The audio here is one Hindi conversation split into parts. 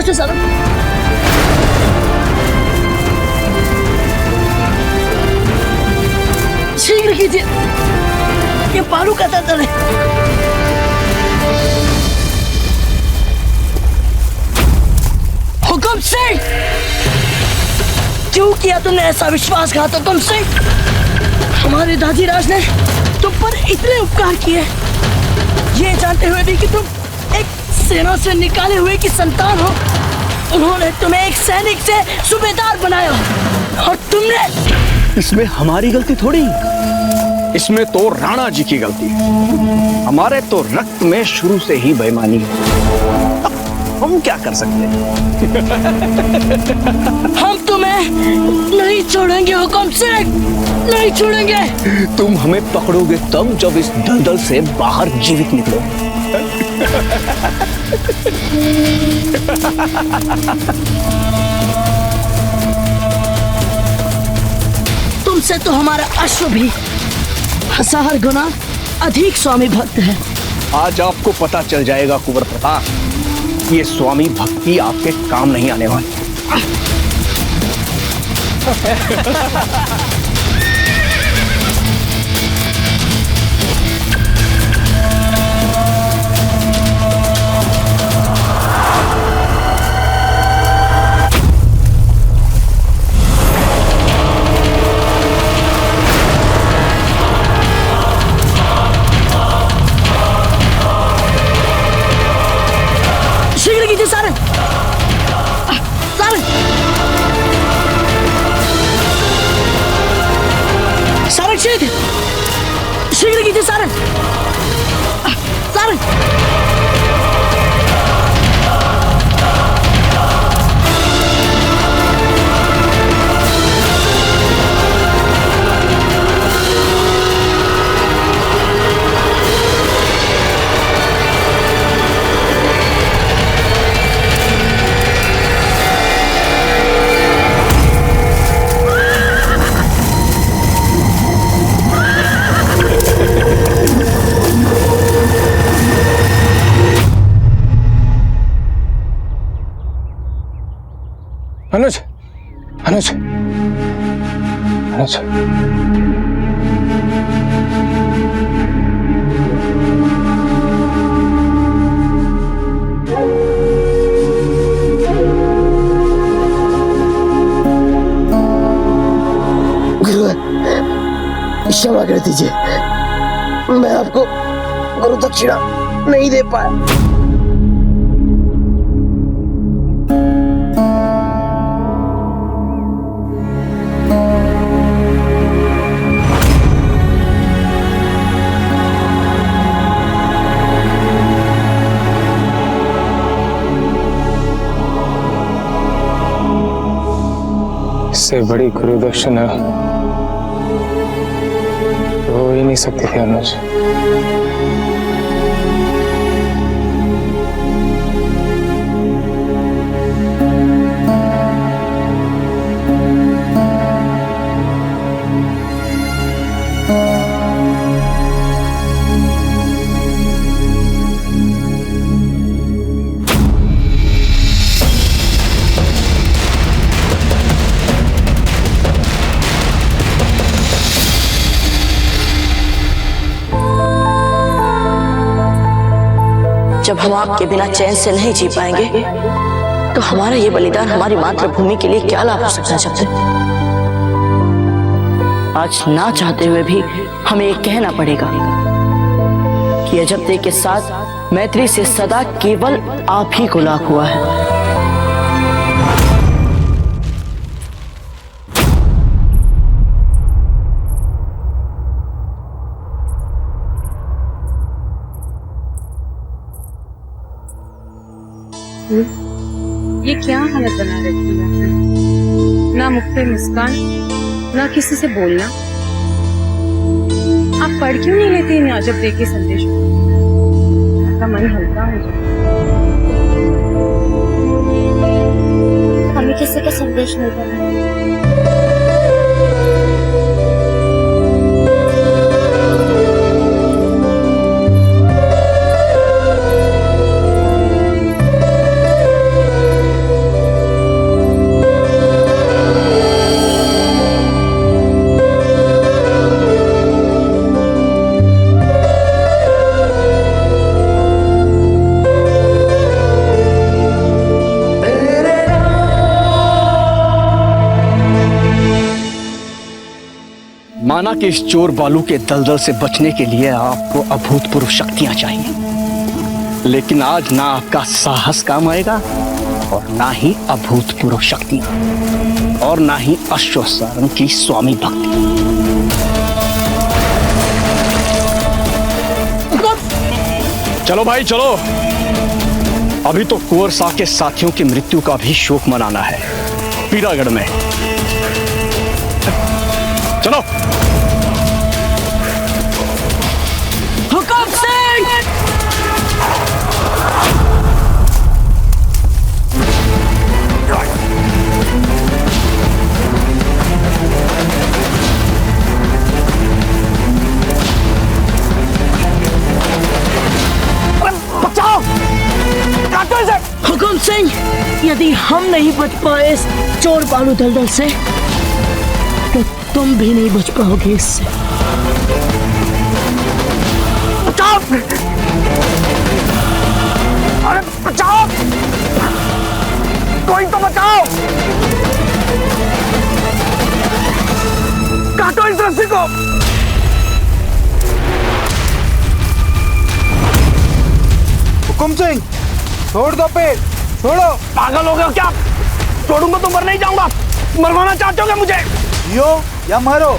कीजिए सारंग। शीघ्र कीजिए, ये पारू का दर्द है। हुकुम सिंह, क्यों किया तुमने ऐसा विश्वासघात हुकुम सिंह? हमारे दादी राज ने तुम पर इतने उपकार किए, ये जानते हुए भी कि तुम एक सेना से निकाले हुए की संतान हो। उन्होंने तुम्हें एक सैनिक से सूबेदार बनाया और तुमने। इसमें हमारी गलती थोड़ी, इसमें तो राणा जी की गलती है। हमारे तो रक्त में शुरू से ही बेईमानी है, अब हम क्या कर सकते हैं? हम तुम्हें नहीं छोड़ेंगे हुकुम सिंह, नहीं छोड़ेंगे। तुम हमें पकड़ोगे तब जब इस दलदल से बाहर जीवित निकलो। तुमसे तो हमारा अश्व भी 1000 गुना अधिक स्वामी भक्त है। आज आपको पता चल जाएगा कुंवर प्रताप, ये स्वामी भक्ति आपके काम नहीं आने वाली। सारंग, सारंग, सारंग शीघ्र, शीघ्र कीजिए सारंग, सारंग। अनुज, अनुज, अनुज, गुरु क्षमा कर दीजिए, मैं आपको गुरु दक्षिणा नहीं दे पाया। इससे बड़ी गुरु दक्षिणा हो ही नहीं सकती थी अनुज। जब हम आपके बिना चैन से नहीं जी पाएंगे तो हमारा ये बलिदान हमारी मातृभूमि के लिए क्या लाभ हो सकता है? जब आज ना चाहते हुए भी हमें ये कहना पड़ेगा कि अजब के साथ मैत्री से सदा केवल आप ही को लाभ हुआ है। ये क्या हालत बना रखी है? ना मुख पे मुस्कान, ना किसी से बोलना। आप पढ़ क्यों नहीं लेते इन अजब दे के संदेश? आपका मन हल्का हो जाए। हमें किसी का संदेश नहीं देना। माना कि इस चोर बालू के दलदल से बचने के लिए आपको अभूतपूर्व शक्तियां चाहिए, लेकिन आज ना आपका साहस काम आएगा और ना ही अभूतपूर्व शक्तियां और ना ही अश्वसारण की स्वामी भक्ति। चलो भाई चलो, अभी तो कुंवर शाह के साथियों की मृत्यु का भी शोक मनाना है पीरागढ़ में। चलो। हुकुम सिंह! हुकुम सिंह, यदि हम नहीं बच पाए इस चोर बालू दलदल से तो तुम भी नहीं बच पाओगे इससे। बचाओ! अरे बचाओ! कोई तो बचाओ! काटो इस रस्सी को! हुकुम सिंह, छोड़ दो पेड़, छोड़ो। पागल हो गए हो क्या? छोड़ूंगा तो मर नहीं जाऊंगा। मरवाना चाहते हो क्या मुझे? जियो या मरो,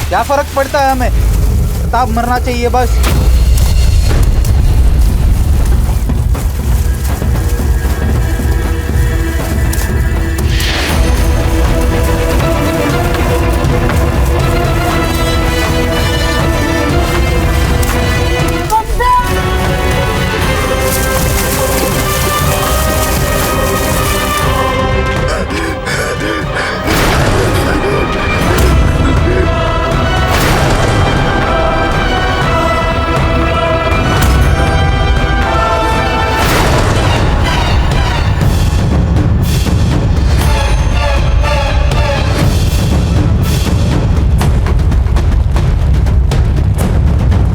क्या फर्क पड़ता है हमें? प्रताप मरना चाहिए बस।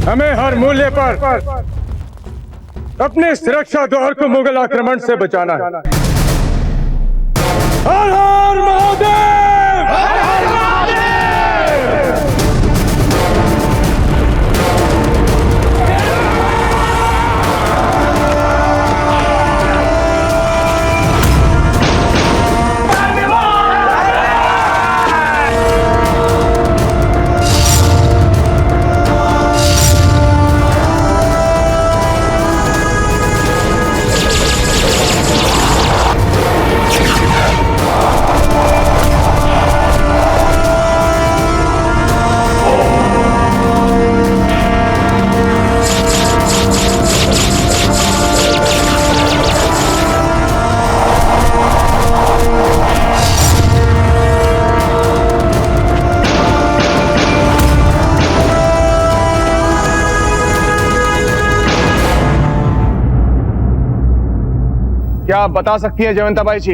हमें हर मूल्य पर अपने सुरक्षा द्वार को मुगल आक्रमण से बचाना है। हर हर महादेव! हर हर महादेव! क्या आप बता सकती हैं जयवंताबाई जी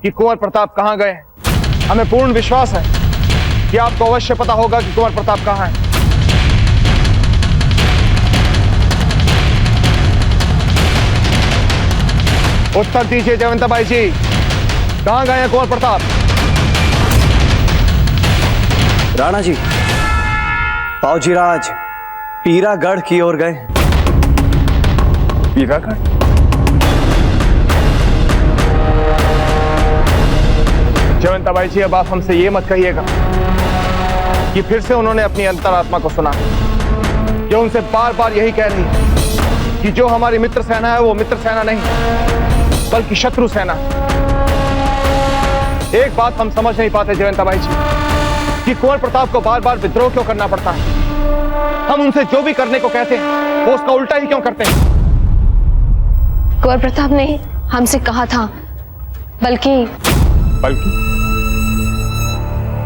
कि कुंवर प्रताप कहां गए? हमें पूर्ण विश्वास है कि आपको अवश्य पता होगा कि कुंवर प्रताप कहां है। उत्तर दीजिए जयवंताबाई जी, कहां गए हैं कुंवर प्रताप? राणा जी, बाबूजीराज पीरागढ़ की ओर गए। पीरागढ़? जयवंताबाई जी, अब आप हमसे ये मत कहिएगा कि फिर से उन्होंने अपनी अंतरात्मा को सुना, जो उनसे बार बार यही कह रही है कि जो हमारी मित्र सेना है वो मित्र सेना नहीं बल्कि शत्रु सेना। एक बात हम समझ नहीं पाते जयवंताबाई जी कि कुंवर प्रताप को बार बार विद्रोह क्यों करना पड़ता है। हम उनसे जो भी करने को कहते हैं वो उसका उल्टा ही क्यों करते हैं? कुंवर प्रताप ने हमसे कहा था, बल्कि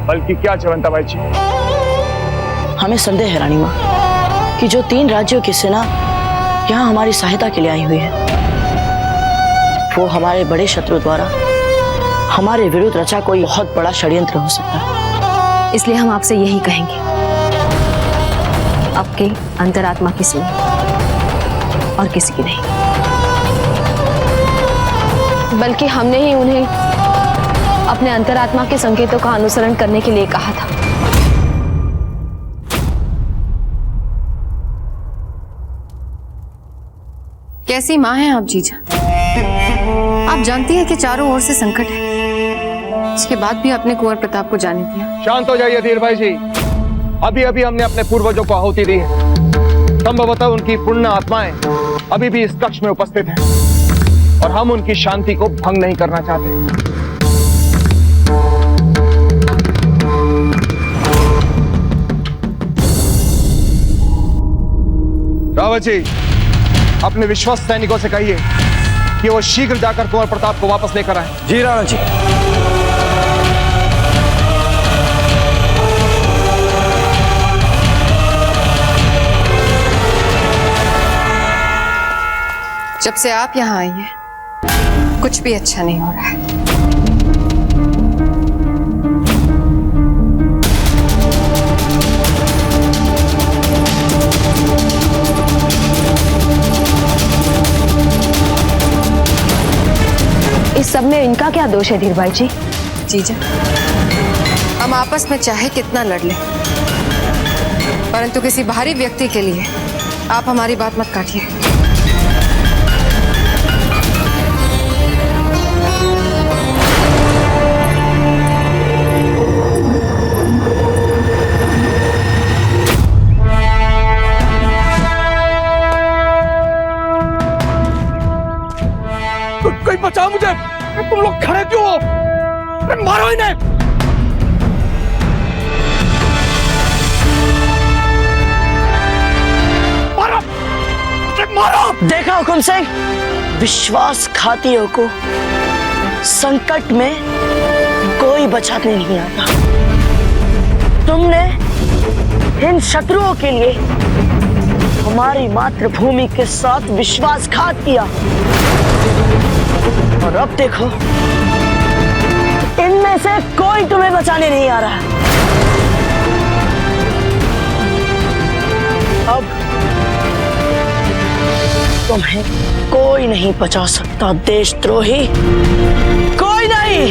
बल्कि क्या जयवंताबाई जी? हमें संदेह है रानी माँ कि जो 3 राज्यों की सेना यहाँ हमारी सहायता के लिए आई हुई है वो हमारे बड़े शत्रु द्वारा हमारे विरुद्ध रचा कोई बहुत बड़ा षड्यंत्र हो सकता है। इसलिए हम आपसे यही कहेंगे, आपके अंतरात्मा की सुनिए और किसी की नहीं। बल्कि हमने ही उन्हें अपने अंतरात्मा के संकेतों का अनुसरण करने के लिए कहा था। कैसी माँ हैं आप जीजा? आप जानती हैं कि चारों ओर से संकट है, इसके बाद भी आपने कुंवर प्रताप को जाने दिया। शांत हो जाइए धीर भाई जी। अभी अभी हमने अपने पूर्वजों को आहुति दी है। संभवतः उनकी पुण्य आत्माएं अभी भी इस कक्ष में उपस्थित हैं और हम उनकी शांति को भंग नहीं करना चाहते। रावत जी, अपने विश्वस्त सैनिकों से कहिए कि वो शीघ्र जाकर कुंवर प्रताप को वापस लेकर आए। जी राणा जी। जब से आप यहाँ आई हैं, कुछ भी अच्छा नहीं हो रहा है। इस सब में इनका क्या दोष है धीर भाई जी? जीजा, हम आपस में चाहे कितना लड़ लें, परंतु किसी बाहरी व्यक्ति के लिए आप हमारी बात मत काटिए। कोई बचाओ मुझे! तुम लोग खड़े क्यों हो? मारो इन्हें! मारो! मारो! देखा हुकुम सिंह, विश्वासघातियों को संकट में कोई बचाने नहीं आता। तुमने इन शत्रुओं के लिए हमारी मातृभूमि के साथ विश्वासघात किया और अब देखो, इनमें से कोई तुम्हें बचाने नहीं आ रहा। अब तुम्हें कोई नहीं बचा सकता, देशद्रोही, कोई नहीं।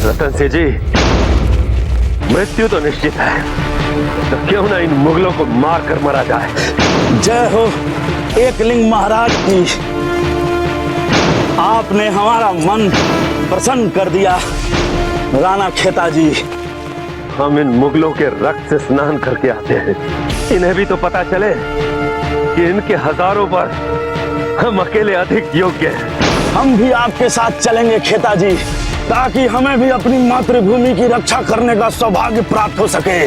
रतन सिंह जी, मृत्यु तो निश्चित है, तो क्यों ना इन मुगलों को मार कर मरा जाए। जय हो एकलिंग महाराज की। आपने हमारा मन प्रसन्न कर दिया राणा खेता जी। हम इन मुगलों के रक्त से स्नान करके आते हैं, इन्हें भी तो पता चले कि इनके हजारों पर हम अकेले अधिक योग्य हैं। हम भी आपके साथ चलेंगे खेता जी, ताकि हमें भी अपनी मातृभूमि की रक्षा करने का सौभाग्य प्राप्त हो सके।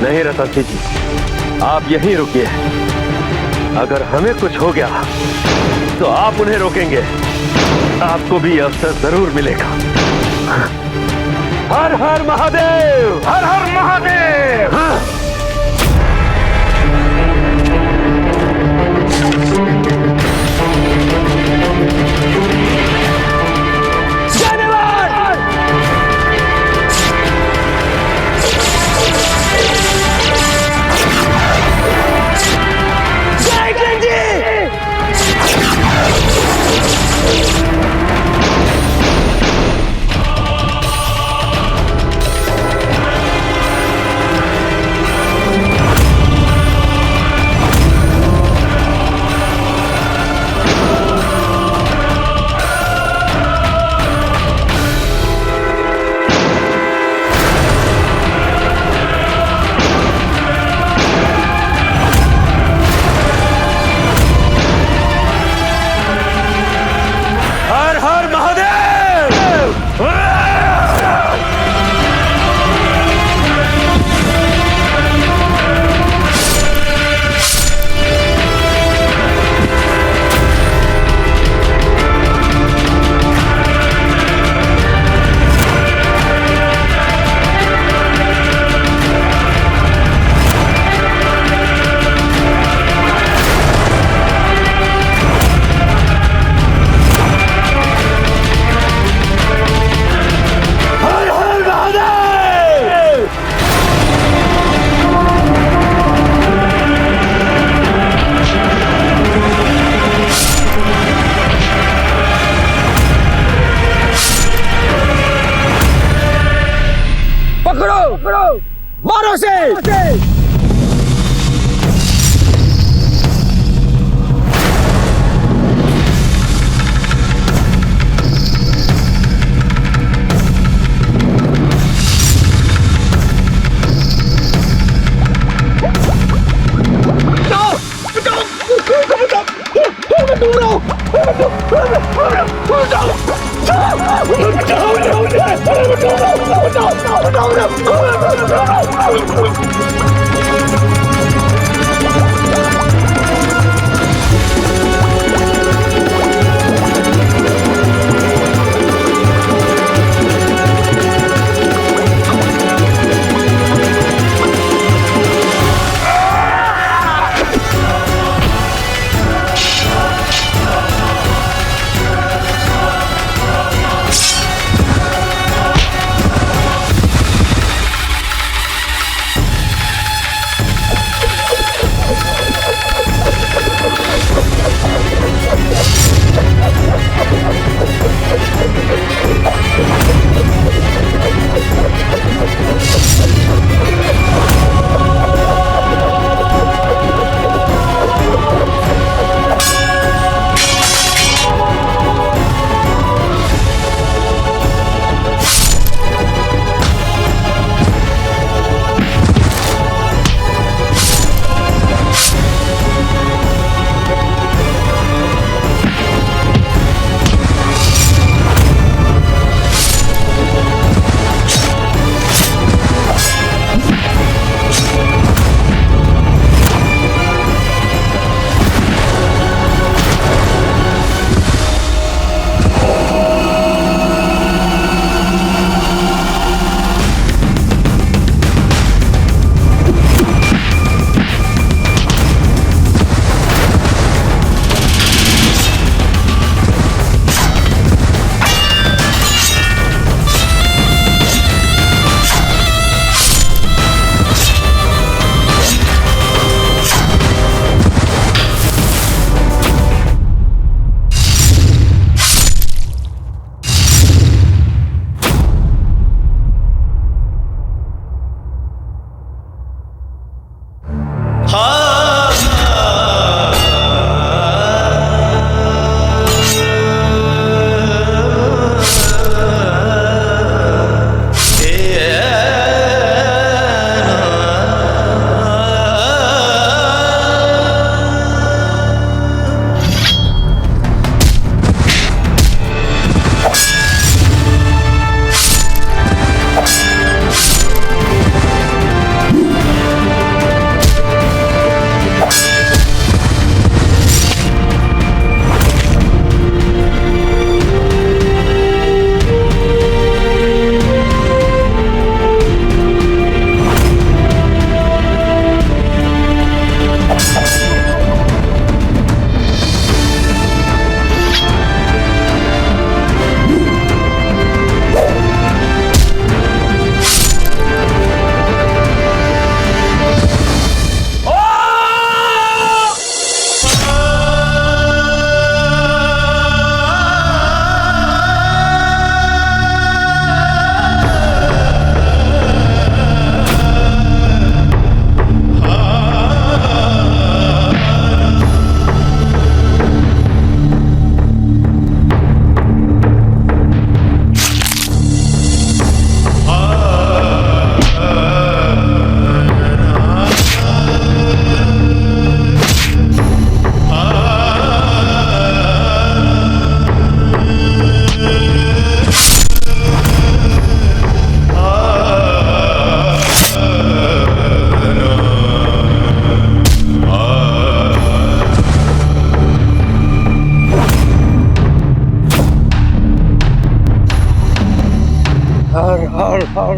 नहीं रतन सिंह जी, आप यहीं रुकिए। अगर हमें कुछ हो गया तो आप उन्हें रोकेंगे, आपको भी अवसर जरूर मिलेगा। हर हर महादेव, हर हर महादेव। पकड़ो, मारो से।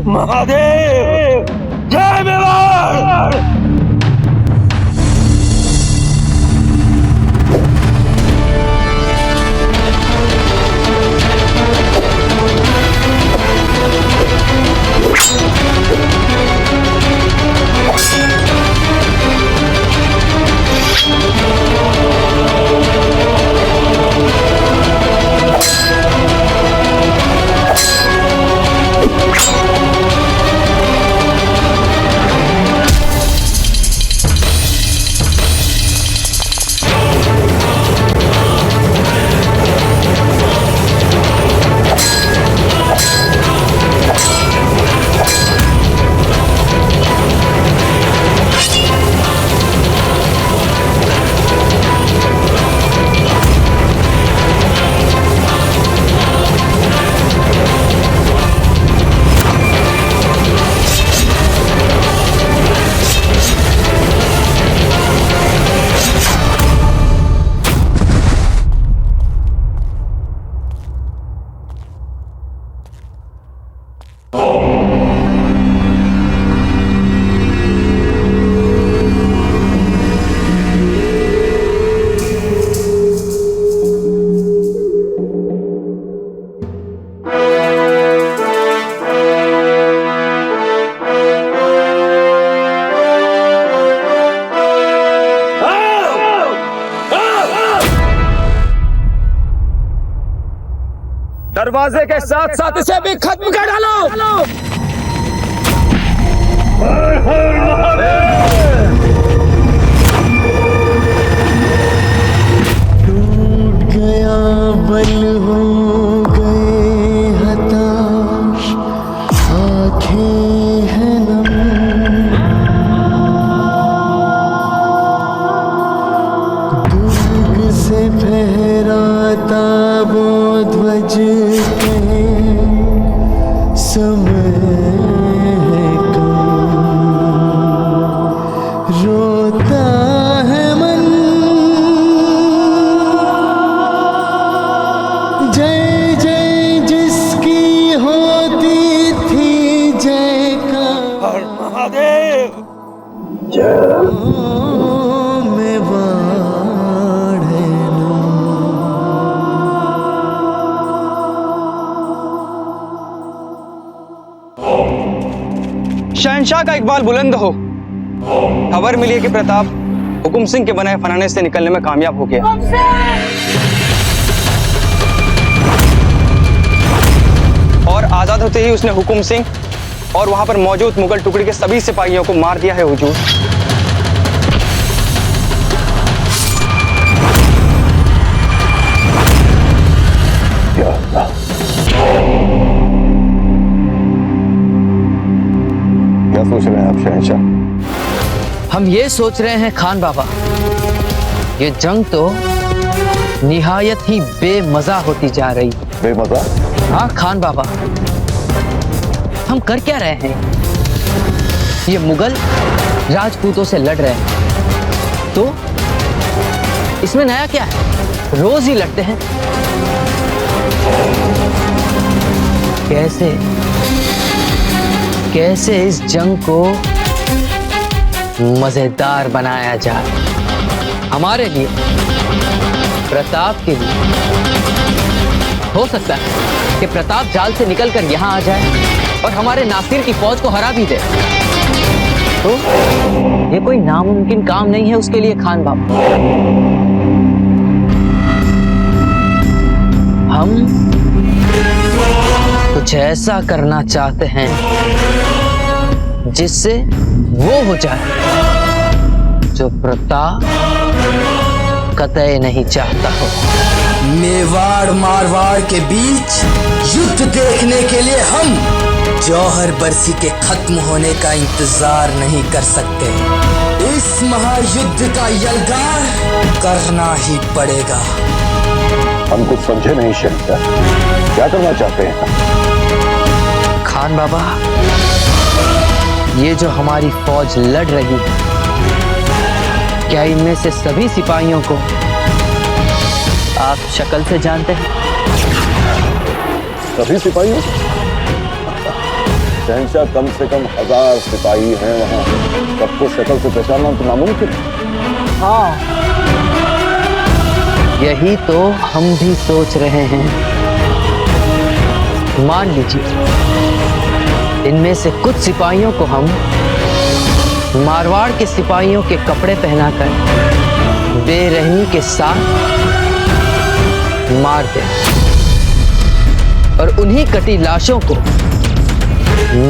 महादेव जय मेवाड़। दरवाजे के साथ साथ इसे भी खत्म कर डालो। टूट गया बल हो गए हताश, आंखें हैं नम, दुर्ग से फहराता वो ध्वज कहीं समय है कम, रोता है मन जय जय जिसकी होती थी जय का हर महादेव में बाढ़ है ना। शहंशाह का इकबाल बुलंद हो। खबर मिली है कि प्रताप हुकुम सिंह के बनाए फनाने से निकलने में कामयाब हो गया। और आजाद होते ही उसने हुकुम सिंह और वहां पर मौजूद मुगल टुकड़ी के सभी सिपाहियों को मार दिया है हुजूर। क्या सोच रहे हैं आप शहंशाह? हम ये सोच रहे हैं खान बाबा, ये जंग तो निहायत ही बेमजा होती जा रही। बेमजा? हाँ खान बाबा, हम कर क्या रहे हैं? ये मुगल राजपूतों से लड़ रहे हैं, तो इसमें नया क्या है? रोज ही लड़ते हैं। कैसे इस जंग को मजेदार बनाया जाए? हमारे लिए, प्रताप के लिए। हो सकता है कि प्रताप जाल से निकलकर यहाँ आ जाए और हमारे नासिर की फौज को हरा भी दे। तो ये कोई नामुमकिन काम नहीं है उसके लिए खान बाबा। हम कुछ ऐसा करना चाहते हैं जिससे वो हो जाए जो प्रताप कतई नहीं चाहता हो। मेवाड़ मारवाड़ के बीच युद्ध देखने के लिए हम जौहर बरसी के खत्म होने का इंतजार नहीं कर सकते। इस महायुद्ध का यलगार करना ही पड़ेगा। हम कुछ समझे नहीं शहंशाह, क्या करना चाहते हैं? खान बाबा, ये जो हमारी फौज लड़ रही है, क्या इनमें से सभी सिपाहियों को आप शक्ल से जानते हैं? सभी सिपाहियों? शहंशाह, कम से कम 1000 सिपाही हैं वहाँ, सबको शक्ल से पहचानना तो नामुमकिन। हाँ, यही तो हम भी सोच रहे हैं। मान लीजिए इनमें से कुछ सिपाहियों को हम मारवाड़ के सिपाहियों के कपड़े पहनाकर बेरहमी के साथ मार दें और उन्हीं कटी लाशों को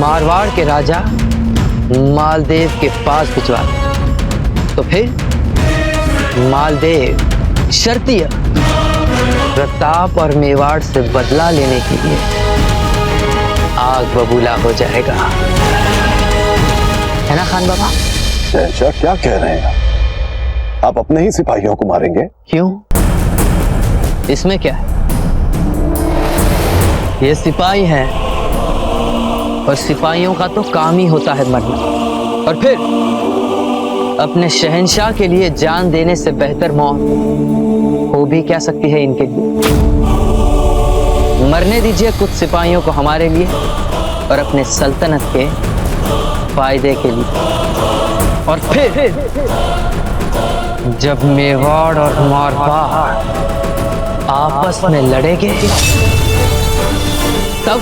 मारवाड़ के राजा मालदेव के पास भिजवा दें। तो फिर मालदेव शर्तिया प्रताप और मेवाड़ से बदला लेने के लिए आग बबूला हो जाएगा, है ना खान बाबा? शहंशाह, क्या कह रहे हैं आप? अपने ही सिपाहियों को मारेंगे? क्यों? इसमें क्या है? ये सिपाही हैं और सिपाहियों का तो काम ही होता है मरना, और फिर अपने शहंशाह के लिए जान देने से बेहतर मौत हो भी क्या सकती है इनके लिए। मरने दीजिए कुछ सिपाहियों को हमारे लिए और अपने सल्तनत के फायदे के लिए, और फिर जब मेवाड़ और मारवाड़ आपस में लड़ेंगे तब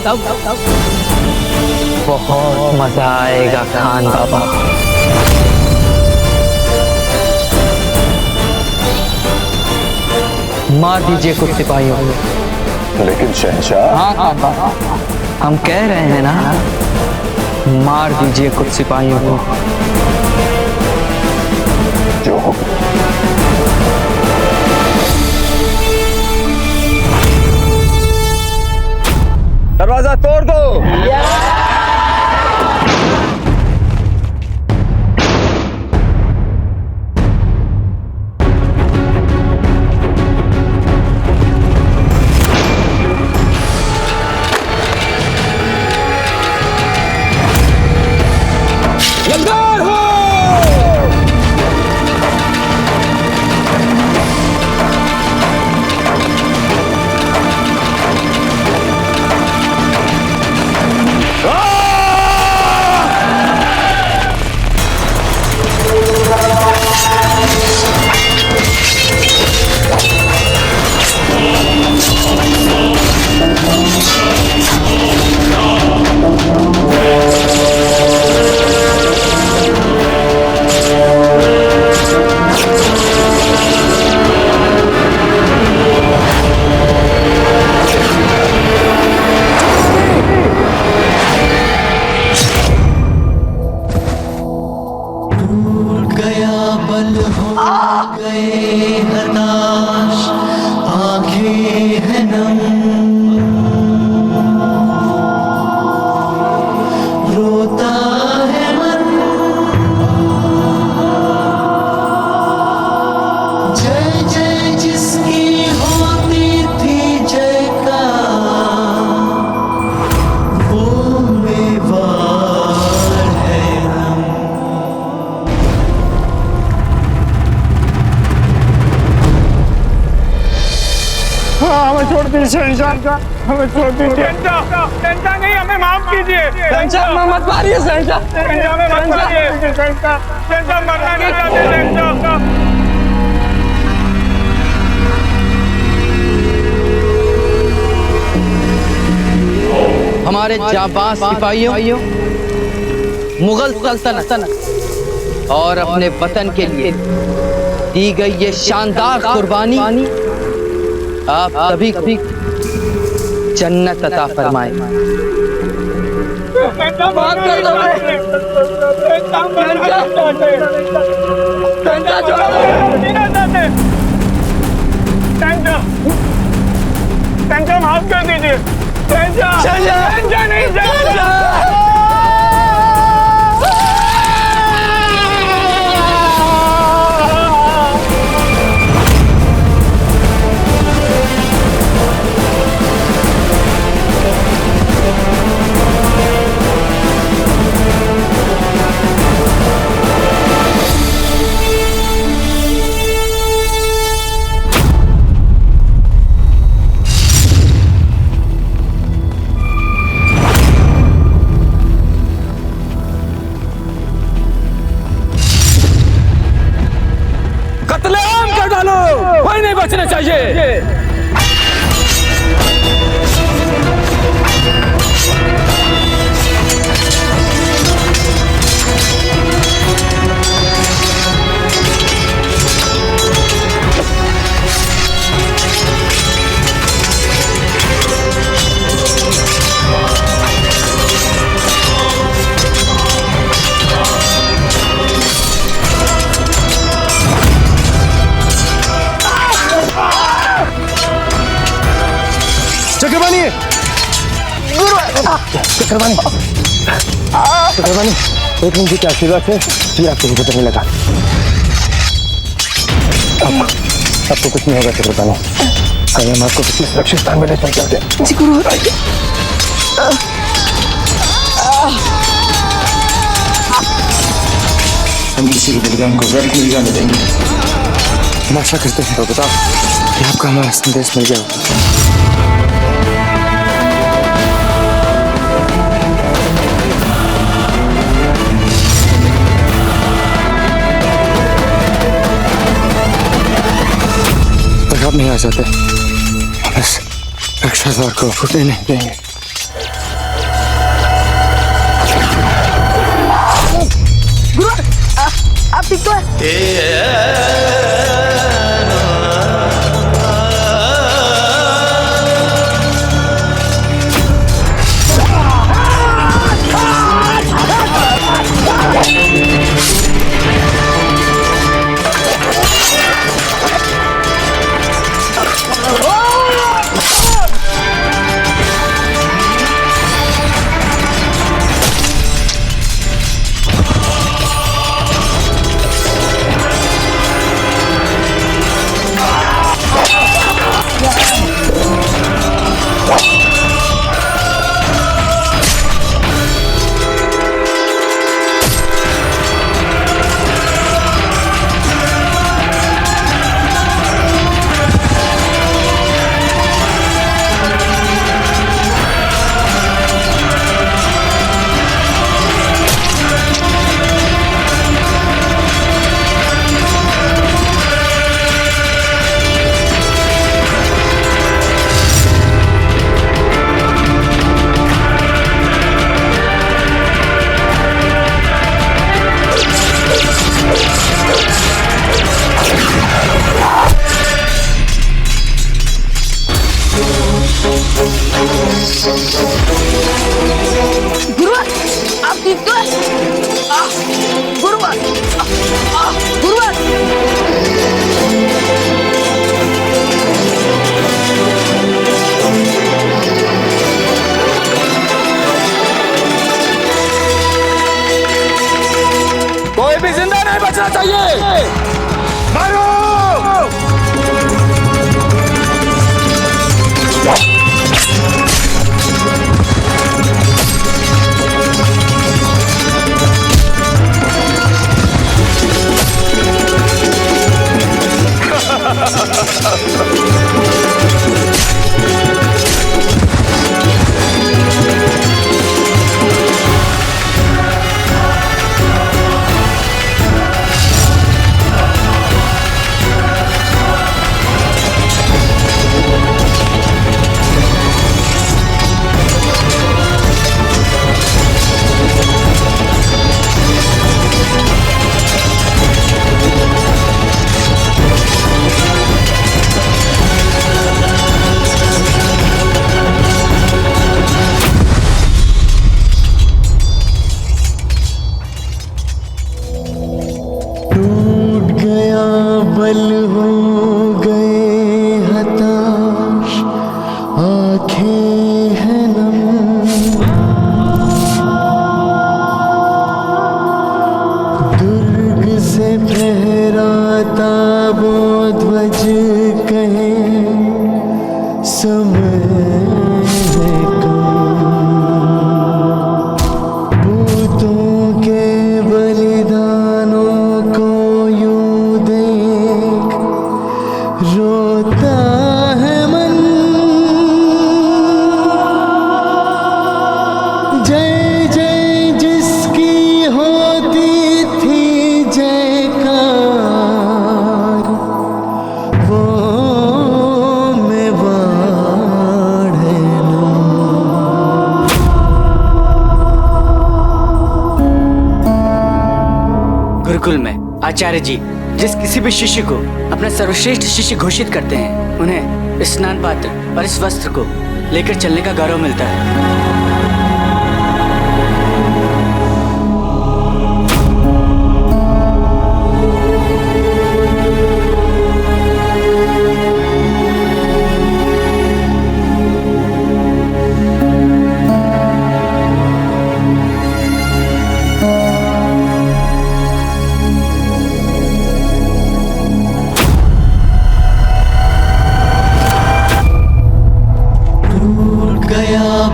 बहुत मजा आएगा खान बाबा। मार दीजिए कुछ सिपाहियों को लेकिन शहंशाह। हाँ, हम कह रहे हैं ना, मार दीजिए कुछ सिपाहियों को। जो दरवाजा तोड़ दो। हमें छोड़ दीजिए शहंशाह, हमें छोड़ दीजिए। शहंशाह नहीं, हमें माफ कीजिए। शहंशाह मत मारिए, शहंशाह हमें मत मारिए। शहंशाह मरना नहीं चाहते। शहंशाह हमारे जाबाज सिपाहियों, मुगल सल्तनत और अपने वतन के लिए दी गई ये शानदार कुर्बानी आप सभी को जन्नत अता फरमाए। माफ कर दीजिए। नहीं कत्लेआम कर डालो, कोई नहीं बचना चाहिए। चक्रवाणी, चक्रवाणी, चक्रवाणी, एक जी के आशीर्वाद से ये आपको भी पता नहीं लगा। आपको कुछ नहीं होगा चक्रवाणी। कल हम आपको किसी सुरक्षित स्थान में ले चलते हैं। जी गुरु। हम किसी भी बलिदान को व्यर्थ नहीं जाने देंगे। हम आशा करते हैं तो बताओ कि आपका हमारा संदेश मिल गया। आप नहीं आ जाते, हम इस रक्षाद्वार को फूटने नहीं देंगे। गुरु, आप ठीक तो है? बचना चाहिए। मारो! बल हो गए हताश, आंखें हैं नम, दुर्ग से फहराता वो ध्वज कहे समय है कम, भूतों के बलिदानों को यूं देख रोता है मन, जय जय जिसकी होती थी जयकार, वो मेवाड़ है ना। गुरुकुल में आचार्य जी जिस किसी भी शिष्य को अपना सर्वश्रेष्ठ शिष्य घोषित करते हैं, उन्हें स्नान पात्र और इस वस्त्र को लेकर चलने का गौरव मिलता है।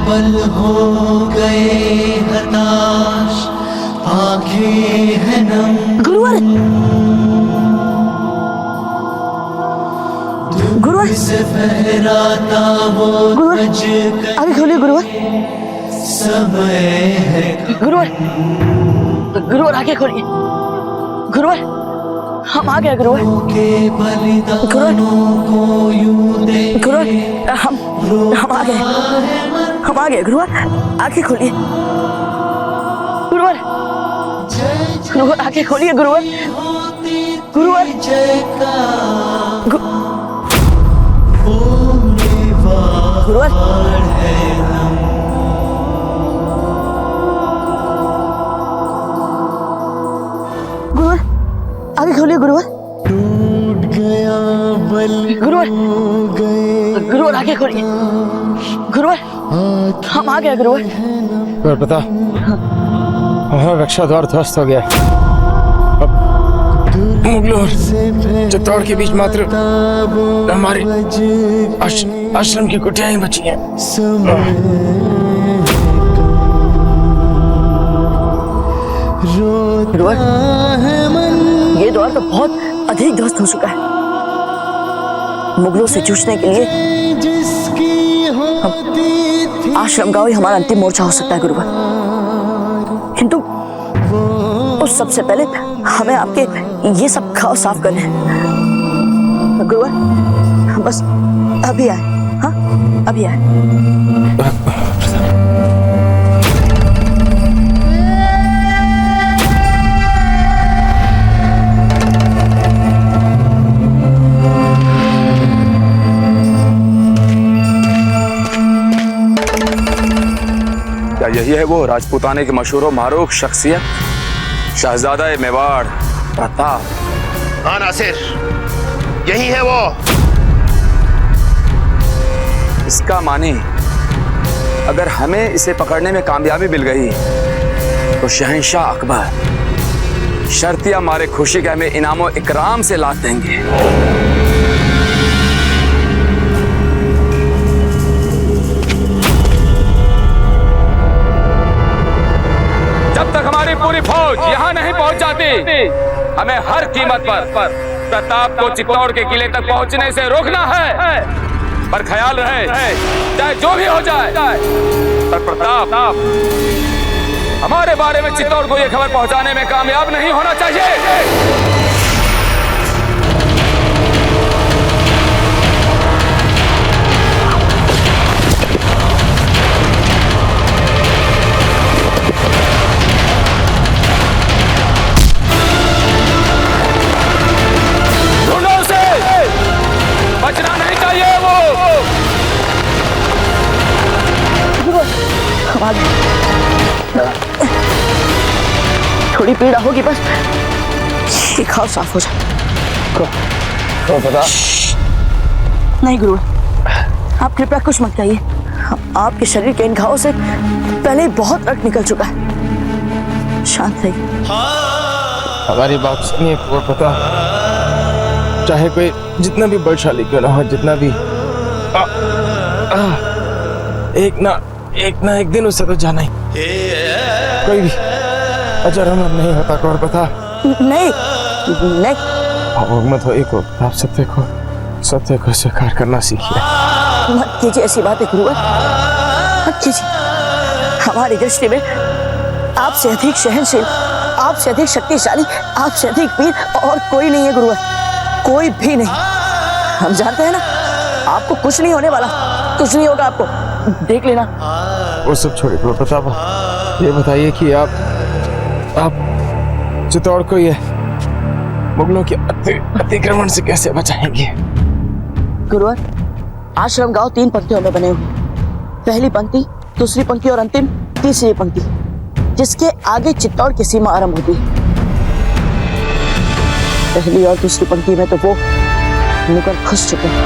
बल हो गए हताश, आंखें हैं नम, गुरुवर गुरुवर से फहराता वो ध्वज अरे खोलिए गुरुवर, समय है गुरुवर गुरुवर आगे खोलिए, गुरुवर हम आ गए गुरुवर, गुरुवर हम आ गए गुरुवर, आंखें खोलिए गुरुवर, गुरुवर आंखें खोलिए गुरुवर, गुरुवर गुरुवर गुरुवर आगे खोलिए गुरुवर, टूट गया बल गुरुवर गुरुवर आगे खोलिए, गुरुवर हम आ गए गुरुवर, पता हमारा रक्षा द्वार ध्वस्त हो गया। अब मुगलों और चित्तौड़ के बीच मात्र हमारे आश्रम की कुटियां ही बची हैं। गुरुवर ये द्वार तो बहुत अधिक ध्वस्त हो चुका है, मुगलों से जूझने के लिए आश्रम का ही हमारा अंतिम मोर्चा हो सकता है गुरुवर, किंतु उस सबसे पहले हमें आपके ये सब घाव साफ करने हैं गुरुवर, बस अभी आए, हाँ अभी आए। क्या यही है वो राजपूताने की मशहूर व मारूफ शख्सियत, शहजादा मेवाड़ प्रताप? हाँ नासिर, यही है वो। इसका माने अगर हमें इसे पकड़ने में कामयाबी मिल गई तो शहंशाह अकबर शर्तिया मारे खुशी के हमें इनामों इकराम से लाद देंगे। जब तक हमारी पूरी फौज यहाँ नहीं पहुँच जाती, हमें हर कीमत पर प्रताप को चित्तौड़ के किले तक पहुँचने से रोकना है। पर ख्याल रहे, चाहे जो भी हो जाए, पर प्रताप हमारे बारे में चित्तौड़ को यह खबर पहुंचाने में कामयाब नहीं होना चाहिए। ढूंढो उसे, बचना नहीं चाहिए वो। थोड़ी पीड़ा होगी बस, ये घाव साफ हो जाए। पता नहीं गुरु, आप कृपया कुछ मत कहिए। आपके शरीर के इन घावों से पहले बहुत रक्त निकल चुका है। शांत रहिए। हमारी बात सुनिए पता, चाहे कोई जितना भी बलशाली क्यों ना हो, जितना भी एक ना एक दिन उसे तो जाना ही। कोई भी अजर अमर नहीं होता कौर पता। नहीं मत हो, एक आप सत्य को स्वीकार करना सीखिए। मत कीजिए ऐसी बातें गुरुवर, मत कीजिए। हमारी दृष्टि में आपसे अधिक सहनशील, आपसे अधिक शक्तिशाली, आपसे अधिक वीर और कोई नहीं है गुरुवर, कोई भी नहीं। हम जानते हैं ना, आपको कुछ नहीं होने वाला, कुछ नहीं होगा आपको, देख लेना। वो सब छोड़िए प्रताप, ये बताइए कि आप चित्तौड़ को ये मुगलों के अतिक्रमण से कैसे बचाएंगे? गुरुवर, आश्रम गांव 3 पंक्तियों में बने हुए, पहली पंक्ति, दूसरी पंक्ति और अंतिम तीसरी पंक्ति, जिसके आगे चित्तौड़ की सीमा आरंभ होती है। पहली और दूसरी पंक्ति में तो वो मुगल घुस चुके हैं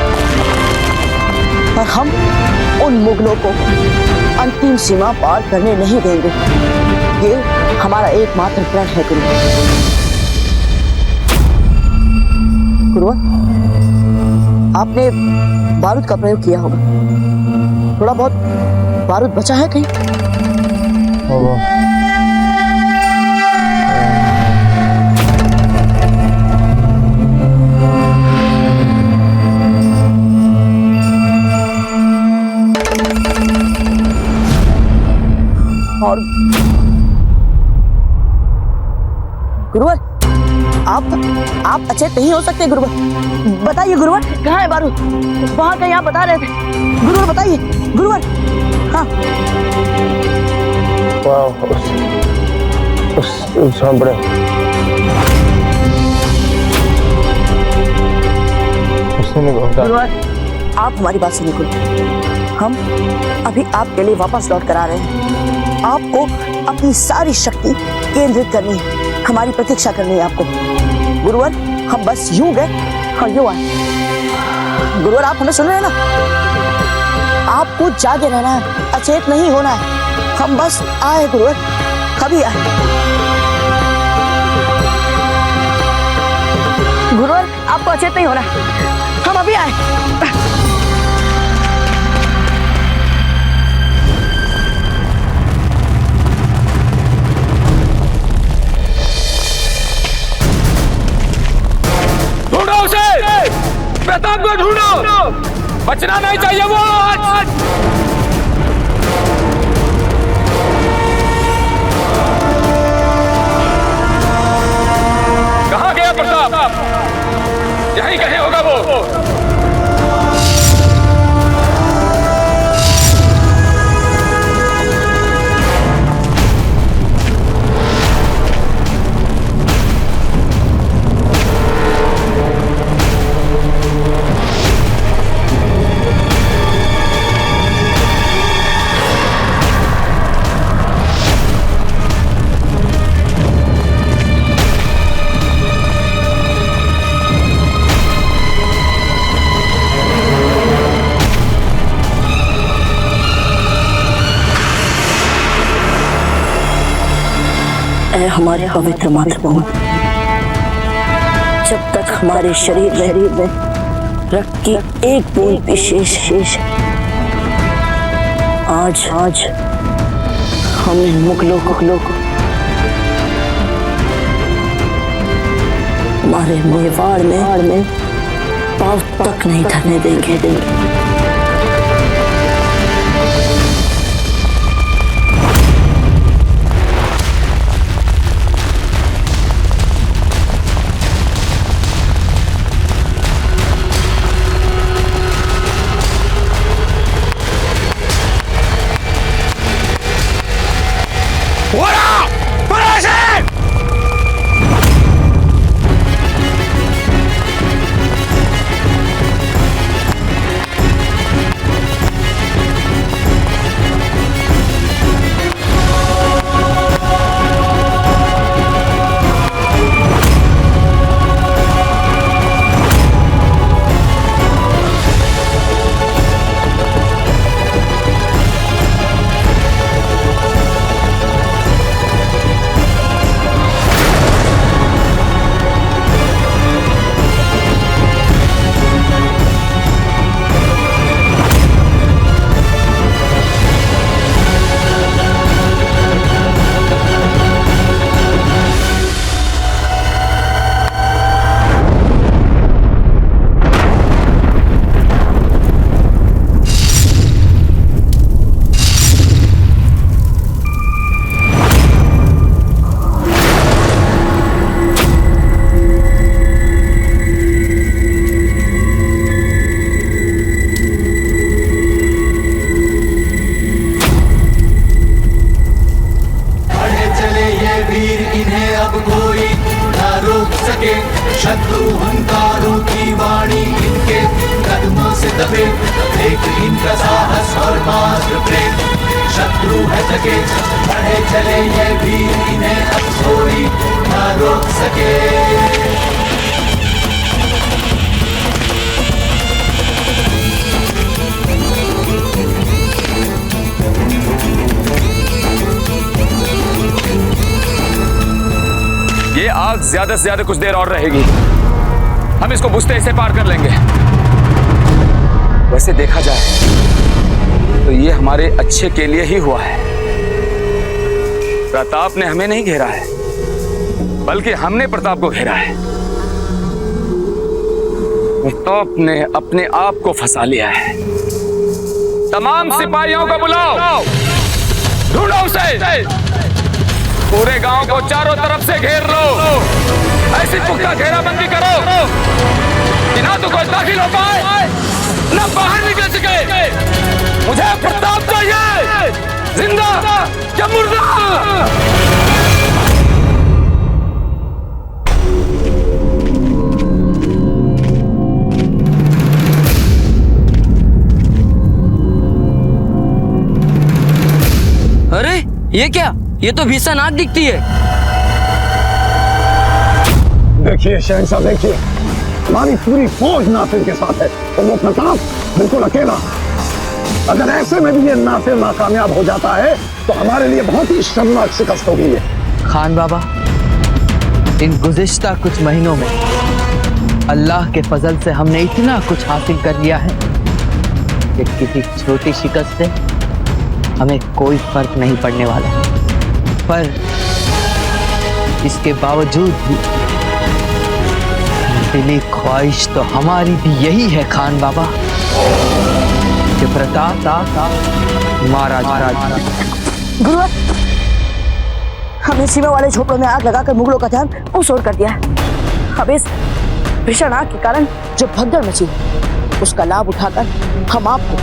और हम उन मुगलों को अंतिम सीमा पार करने नहीं देंगे। ये हमारा एकमात्र प्रण है गुरुवर। आपने बारूद का प्रयोग किया होगा, थोड़ा बहुत बारूद बचा है कहीं? और गुरुवर, आप अचेत नहीं हो सकते गुरुवर। बताइए गुरुवर, कहाँ है बारूद? वहां कहीं आप बता रहे थे गुरुवर, बताइए गुरुवर। हाँ, उस बड़े गुरुवर, आप हमारी बात सुनिए गुरुवर। हम अभी आपके लिए वापस लौट कर आ रहे हैं। आपको अपनी सारी शक्ति केंद्रित करनी है, हमारी प्रतीक्षा करनी है आपको गुरुवर। हम बस यूं गए और यूं आए। गुरुवर, आप हमें सुन रहे हैं ना? आपको जागे रहना है, अचेत नहीं होना है। हम बस आए गुरुवर, अभी आए गुरुवर, आपको अचेत नहीं होना है, हम अभी आए। ढूंढो उसे, प्रताप को ढूंढो, बचना नहीं चाहिए वो आज। कहाँ गया प्रताप? यहीं कहीं होगा वो। हमारे पवित्र मातृभूमि, जब तक हमारे शरीर में रक्त की एक बूंद भी शेष है। आज हम मुगलों को हमारे मेवाड़ में पांव तक नहीं धरने देंगे। शत्रु हंकारों की वाणी इनके कदमों से दबे, देख इनका साहस और मात्र प्रेम। शत्रु है थके, बढ़े चले ये वीर, इन्हें अब कोई ना रोक सके। ये आग ज्यादा से ज्यादा कुछ देर और रहेगी, हम इसको बुझते इसे पार कर लेंगे। वैसे देखा जाए तो ये हमारे अच्छे के लिए ही हुआ है। प्रताप ने हमें नहीं घेरा है, बल्कि हमने प्रताप को घेरा है। प्रताप ने अपने आप को फंसा लिया है। तमाम सिपाहियों को बुलाओ, ढूंढो उसे। पूरे गांव को चारों तरफ से घेर लो, ऐसी पुख्ता घेराबंदी करो कि ना तो कोई दाखिल हो पाए ना बाहर निकल सके। मुझे प्रताप चाहिए, जिंदा या मुर्दा। अरे ये क्या, ये तो भीषण आग दिखती है। देखिए शहंशाह, देखिए हमारी पूरी फौज नासिर के साथ है, तो वो प्रताप बिल्कुल अकेला। अगर ऐसे में भी ये नासिर नाकामयाब हो जाता है तो हमारे लिए बहुत ही शर्मनाक शिकस्त होगी ये। खान बाबा, इन गुज़िश्ता कुछ महीनों में अल्लाह के फजल से हमने इतना कुछ हासिल कर लिया है कि किसी छोटी शिकस्त से हमें कोई फर्क नहीं पड़ने वाला। पर इसके बावजूद भी दिली ख्वाहिश तो हमारी भी यही है खान बाबा कि प्रताप मारा जाए। गुरुवर, हमने सीमा वाले झोपड़ों में आग लगाकर मुगलों का ध्यान उस ओर कर दिया है। अब इस भीषण आग के कारण जो भगदड़ मची, उसका लाभ उठाकर हम आपको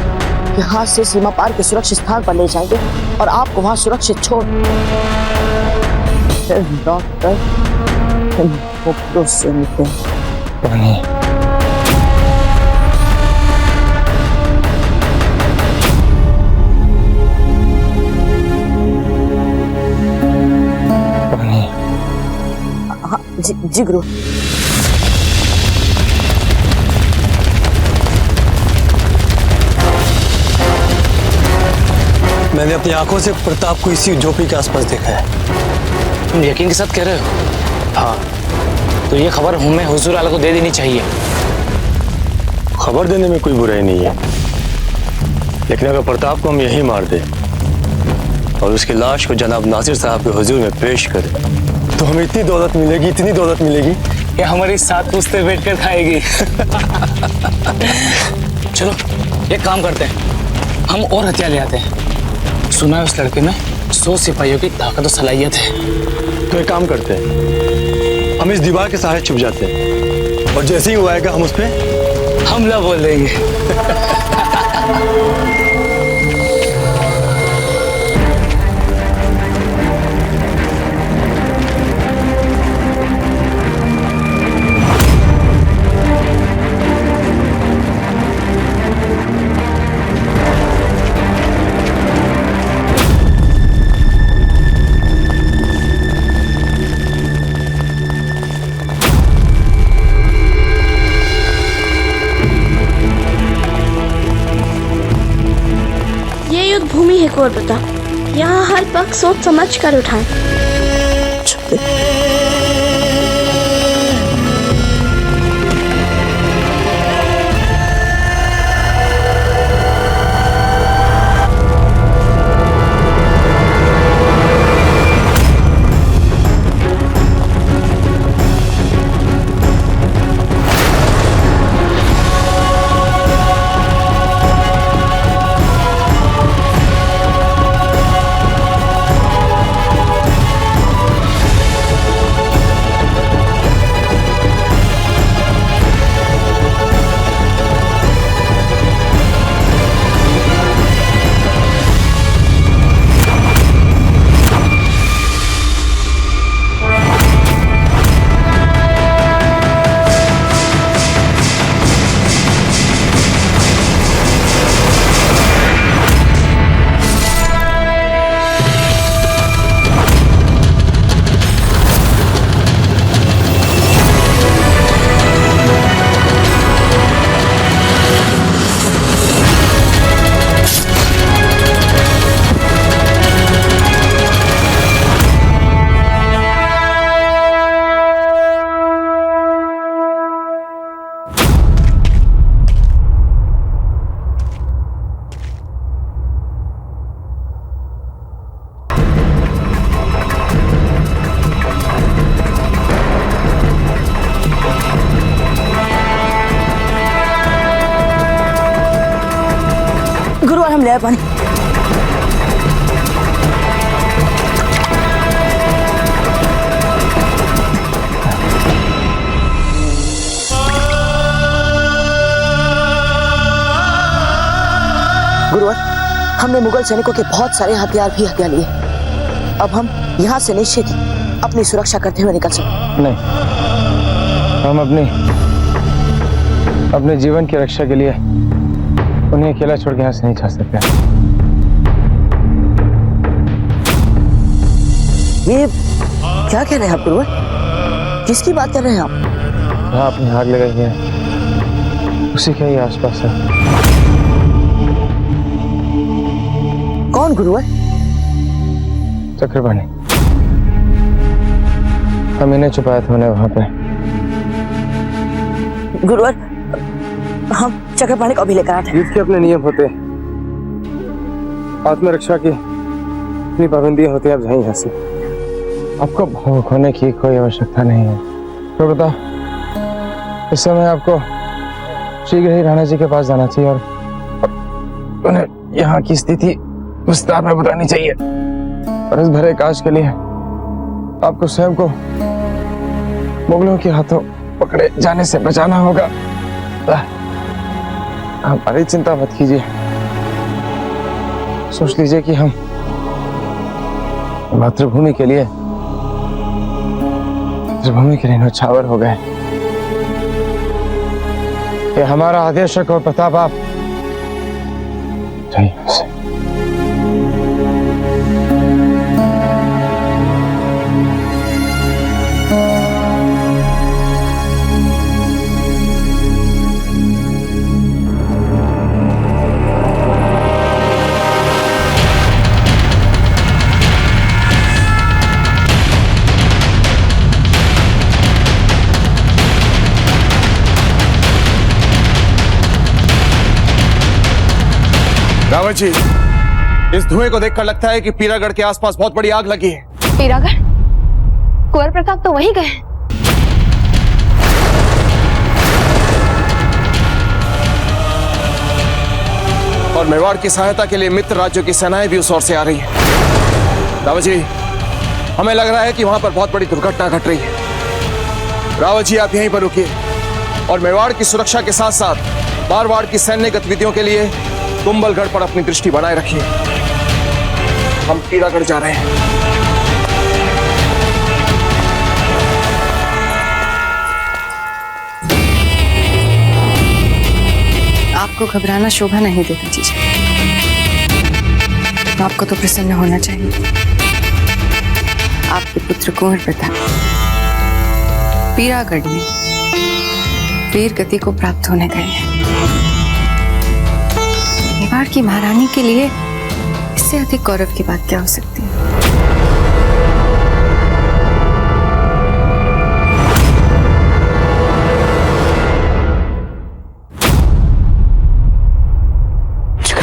यहाँ से सीमा पार के सुरक्षित स्थान पर ले जाएंगे और आपको वहाँ सुरक्षित छोड़ डॉक्टर मुगलों से मिलते हैं। पानी पानी। हाँ जी गुरु। मैंने अपनी आंखों से प्रताप को इसी झोपड़ी के आसपास देखा है। तुम यकीन के साथ कह रहे हो? हाँ, तो ये खबर हमें हुजूर आला को दे देनी चाहिए। खबर देने में कोई बुराई नहीं है, लेकिन अगर प्रताप को हम यहीं मार दें और उसकी लाश को जनाब नासिर साहब के हुजूर में पेश करें तो हमें इतनी दौलत मिलेगी, इतनी दौलत मिलेगी कि हमारी साथ पुश्ते बैठ कर खाएगी। चलो एक काम करते हैं, हम और हथियार ले आते हैं। सुना है उस लड़के में 100 सिपाहियों की ताकत और सलाहियत है। तो एक काम करते हैं, हम इस दीवार के सहारे छुप जाते हैं और जैसे ही वो आएगा हम उस पर हमला बोल देंगे। भूमि है और बता, यहाँ हर पक्ष सोच समझ कर उठाएं। गुरुवार हम ले आए पानी। गुरुवार, हमने मुगल सैनिकों के बहुत सारे हथियार भी हथिया लिए। अब हम यहाँ से निश्चित अपनी सुरक्षा करते हुए निकल सकते। नहीं, हम अपने जीवन की रक्षा के लिए उन्हें अकेला छोड़ के यहाँ से नहीं जा सकते। ये क्या कह रहे हैं आप गुरुवार? किसकी बात कर रहे हैं आप? हाँ, अपनी आग लगाई है, उसी के ही आसपास है। कौन गुरुवार? चक्रपाणी। हम इन्हें छुपाया था उन्हें वहां पे। गुरुवार, हम चक्रपाणी को अभी लेकर आते हैं। युद्ध के अपने नियम होते, आत्मरक्षा की इतनी पाबंदियां होती है। आप जाइए यहाँ से, आपको भावुक होने की कोई आवश्यकता नहीं है। तो बता, इस समय आपको शीघ्र ही राणा जी के पास जाना चाहिए और उन्हें यहाँ की स्थिति विस्तार में बतानी चाहिए। और इस भरे काज के लिए आपको स्वयं को मुगलों के हाथों पकड़े जाने से बचाना होगा। हमारी चिंता मत कीजिए, सोच लीजिए कि हम मातृभूमि के लिए न्यौछावर हो गए। ये हमारा आदेश है और प्रताप आप जाइए। रावत जी, इस धुएं को देखकर लगता है कि पीरागढ़ के आसपास बहुत बड़ी आग लगी है। पीरागढ़? कुंवर प्रताप तो वहीं गए। और मेवाड़ की सहायता के लिए मित्र राज्यों की सेनाएं भी उस ओर से आ रही हैं। रावत जी, हमें लग रहा है कि वहां पर बहुत बड़ी दुर्घटना घट रही है। रावत जी, आप यहीं पर रुकिए और मेवाड़ की सुरक्षा के साथ साथ मारवाड़ की सैन्य गतिविधियों के लिए कुंभलगढ़ पर अपनी दृष्टि बनाए रखिए। हम पीरागढ़ जा रहे हैं। आपको घबराना शोभा नहीं देता जीजा। आपको तो प्रसन्न होना चाहिए। आपके पुत्र कुंवर प्रताप पीरागढ़ में वीर गति को प्राप्त होने गए हैं। मेवाड़ की महारानी के लिए इससे अधिक गौरव की बात क्या हो सकती है?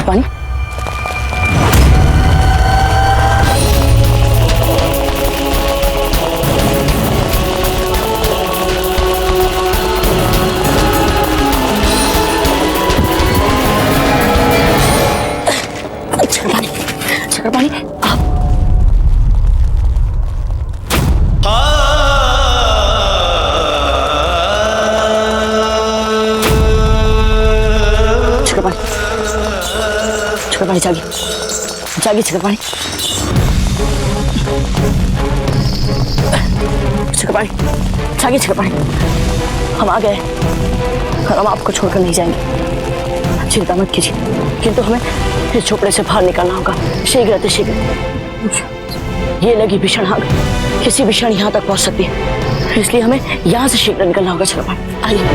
पानी चक्कर पानी आप चक्कर पानी जागी जागी चक्कर पानी जागी चक्कर पानी हम आ गए और हम आपको छोड़कर नहीं जाएंगे। चिंता मत कीजिए, किंतु हमें इस झोपड़े से बाहर निकलना होगा शीघ्र शीघ्र। ये लगी भीषण आग किसी भी क्षण यहाँ तक पहुँच सकती है, इसलिए हमें यहाँ से शीघ्र निकलना होगा। चक्कर पानी आइए।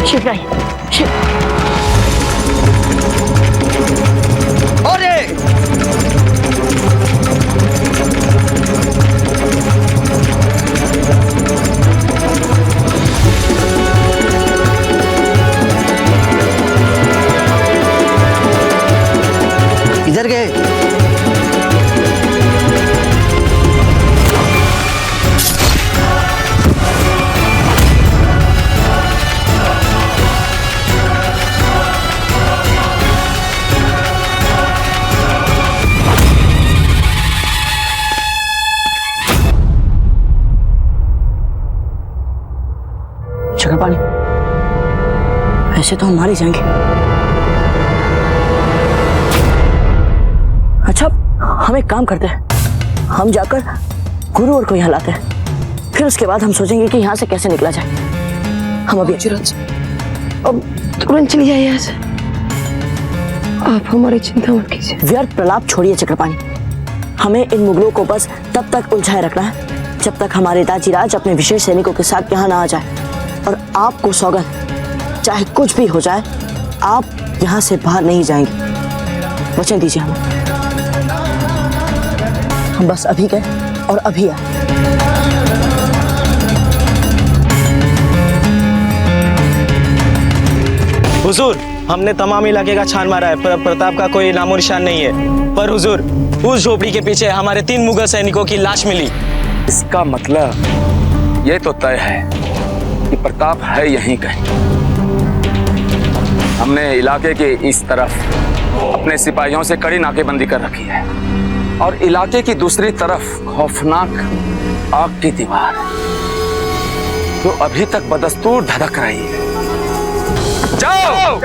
शीघ्र आइए, इधर गए। चक्कर पानी ऐसे तो हम मार ही जाएंगे। अच्छा, हम एक काम करते हैं, हम जाकर गुरुवर को यहाँ लाते हैं, फिर उसके बाद हम सोचेंगे कि यहाँ से कैसे निकला जाए। हम अभी अब तुरंत चली जाइए यहाँ से। आप हमारी चिंता मत कीजिए। व्यर्थ प्रलाप छोड़िए चक्रपाणी, हमें इन मुगलों को बस तब तक उलझाए रखना है जब तक हमारे दाजीराज अपने विशेष सैनिकों के साथ यहाँ ना आ जाए। और आपको सौगंध, चाहे कुछ भी हो जाए, आप यहाँ से बाहर नहीं जाएंगे। वचन दीजिए हमें। हम बस अभी गए और अभी आए। हुजूर, हमने तमाम इलाके का छान मारा है, पर प्रताप का कोई नामो निशान नहीं है। पर हुजूर, उस झोपड़ी के पीछे हमारे 3 मुगल सैनिकों की लाश मिली। इसका मतलब ये तो तय है कि प्रताप है यहीं कहीं। हमने इलाके के इस तरफ अपने सिपाहियों से कड़ी नाकेबंदी कर रखी है और इलाके की दूसरी तरफ खौफनाक आग की दीवार जो अभी तक बदस्तूर धधक रही है। जाओ,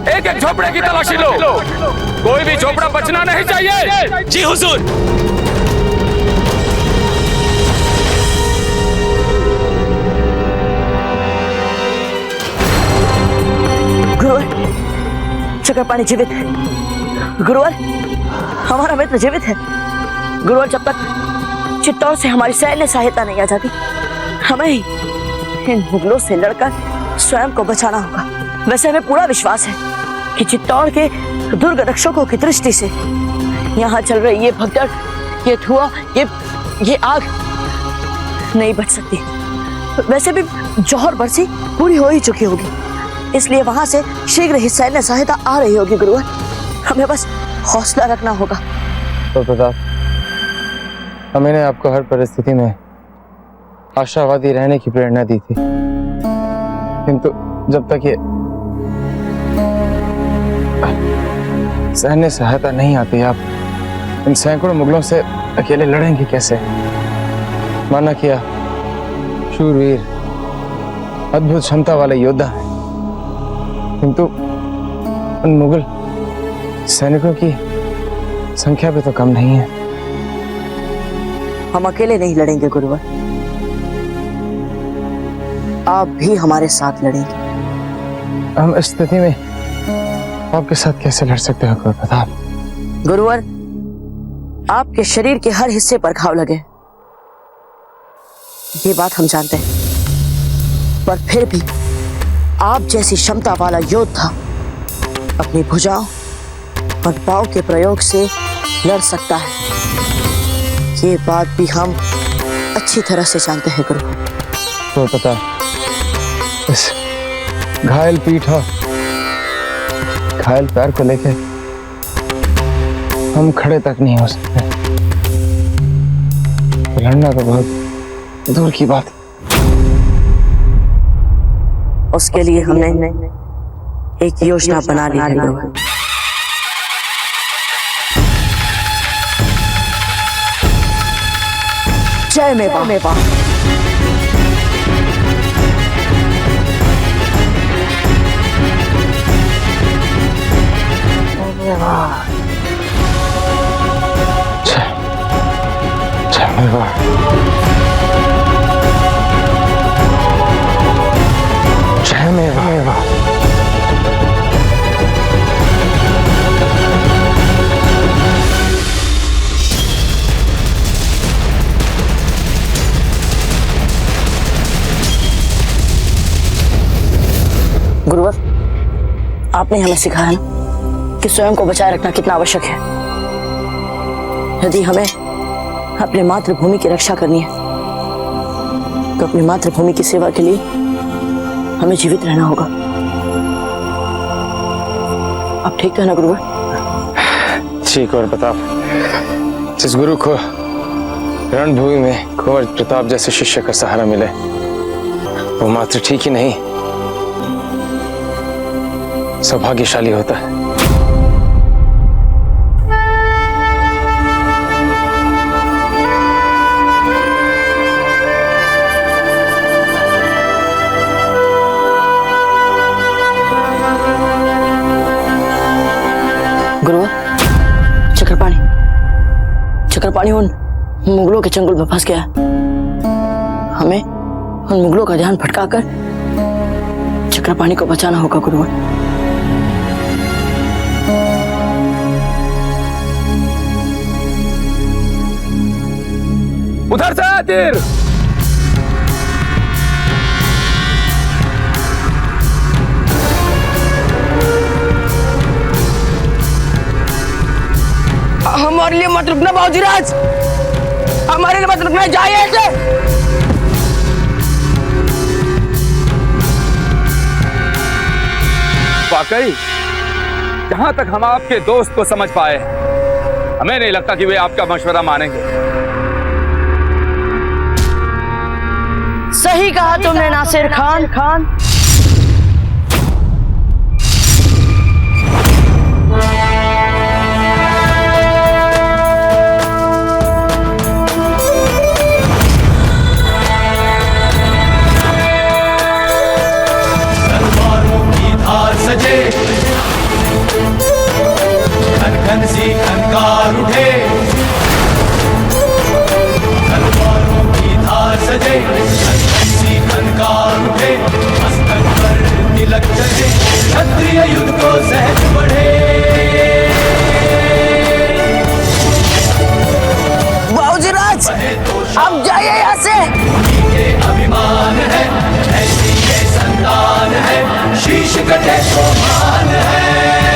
एक एक झोपड़े की तलाशी लो, कोई भी झोपड़ा बचना नहीं चाहिए। जी हुजूर। गुरुवर, चक्रपाणी जीवित है। गुरुवर, हमारा मित्र जीवित है। गुरुवर, जब तक चित्तौड़ से हमारी सैन्य सहायता नहीं आ जाती, हमें इन मुगलों से लड़कर स्वयं को बचाना होगा। वैसे हमें पूरा विश्वास है कि चित्तौड़ के दुर्ग रक्षकों की दृष्टि से यहाँ चल रही ये भगदड़, ये धुआं, ये आग नहीं बच सकती। वैसे भी जौहर बरसी पूरी हो ही चुकी होगी, इसलिए वहां से शीघ्र ही सैन्य सहायता आ रही होगी गुरुवर। हमें बस हौसला रखना होगा। तो प्रताप, मैंने आपको हर परिस्थिति में आशावादी रहने की प्रेरणा दी थी, किंतु जब तक ये सैन्य सहायता नहीं आती, आप इन सैकड़ों मुगलों से अकेले लड़ेंगे कैसे? माना किया शूरवीर, अद्भुत क्षमता वाले योद्धा है, किंतु उन मुगल सैनिकों की संख्या भी तो कम नहीं है। हम अकेले नहीं लड़ेंगे गुरुवर, आप भी हमारे साथ लड़ेंगे। हम इस स्थिति में आपके साथ कैसे लड़ सकते हो प्रताप? गुरुवर, आपके शरीर के हर हिस्से पर घाव लगे, ये बात हम जानते हैं, पर फिर भी आप जैसी क्षमता वाला योद्धा अपनी भुजाओं और पांव के प्रयोग से लड़ सकता है, ये बात भी हम अच्छी तरह से जानते हैं गुरुवर। तो पता, इस घायल पीठ और घायल पैर को लेके हम खड़े तक नहीं हो सकते, लड़ना तो बहुत दूर की बात। उसके लिए हमने एक योजना बना ली है गुरुवर। जय मेवा। जय मेवा। गुरुवर, आपने हमें सिखाया ना कि स्वयं को बचाए रखना कितना आवश्यक है। यदि हमें अपने मातृभूमि की रक्षा करनी है तो अपनी मातृभूमि की सेवा के लिए हमें जीवित रहना होगा। आप ठीक है ना गुरुवर? ठीक। और प्रताप, जिस गुरु को रणभूमि में कुंवर प्रताप जैसे शिष्य का सहारा मिले, वो मात्र ठीक ही नहीं, सौभाग्यशाली होता है। गुरुवर, चक्रपाणी उन मुगलों के चंगुल में फंस गया। हमें उन मुगलों का ध्यान भटकाकर चक्रपाणी को बचाना होगा गुरुवर। उधर से तीर। हमारे लिए मत रुकना बाबूजीराज, हमारे लिए मत रुकना, जाइए ऐसे। वाकई जहां तक हम आपके दोस्त को समझ पाए, हमें नहीं लगता कि वे आपका मशवरा मानेंगे। सही कहा तुमने नासिर खान। सजे घन सी खनकार उठे, तलवारों की धार सजे घन सी खनकार उठे, मस्तक पर तिलक चढ़े, क्षत्रिय युद्ध को सहज बढ़े। बाबूजीराज, अब जाइए यहाँ से। के अभिमान है, ऐसी ये संतान है, शीश कटे तो मान है।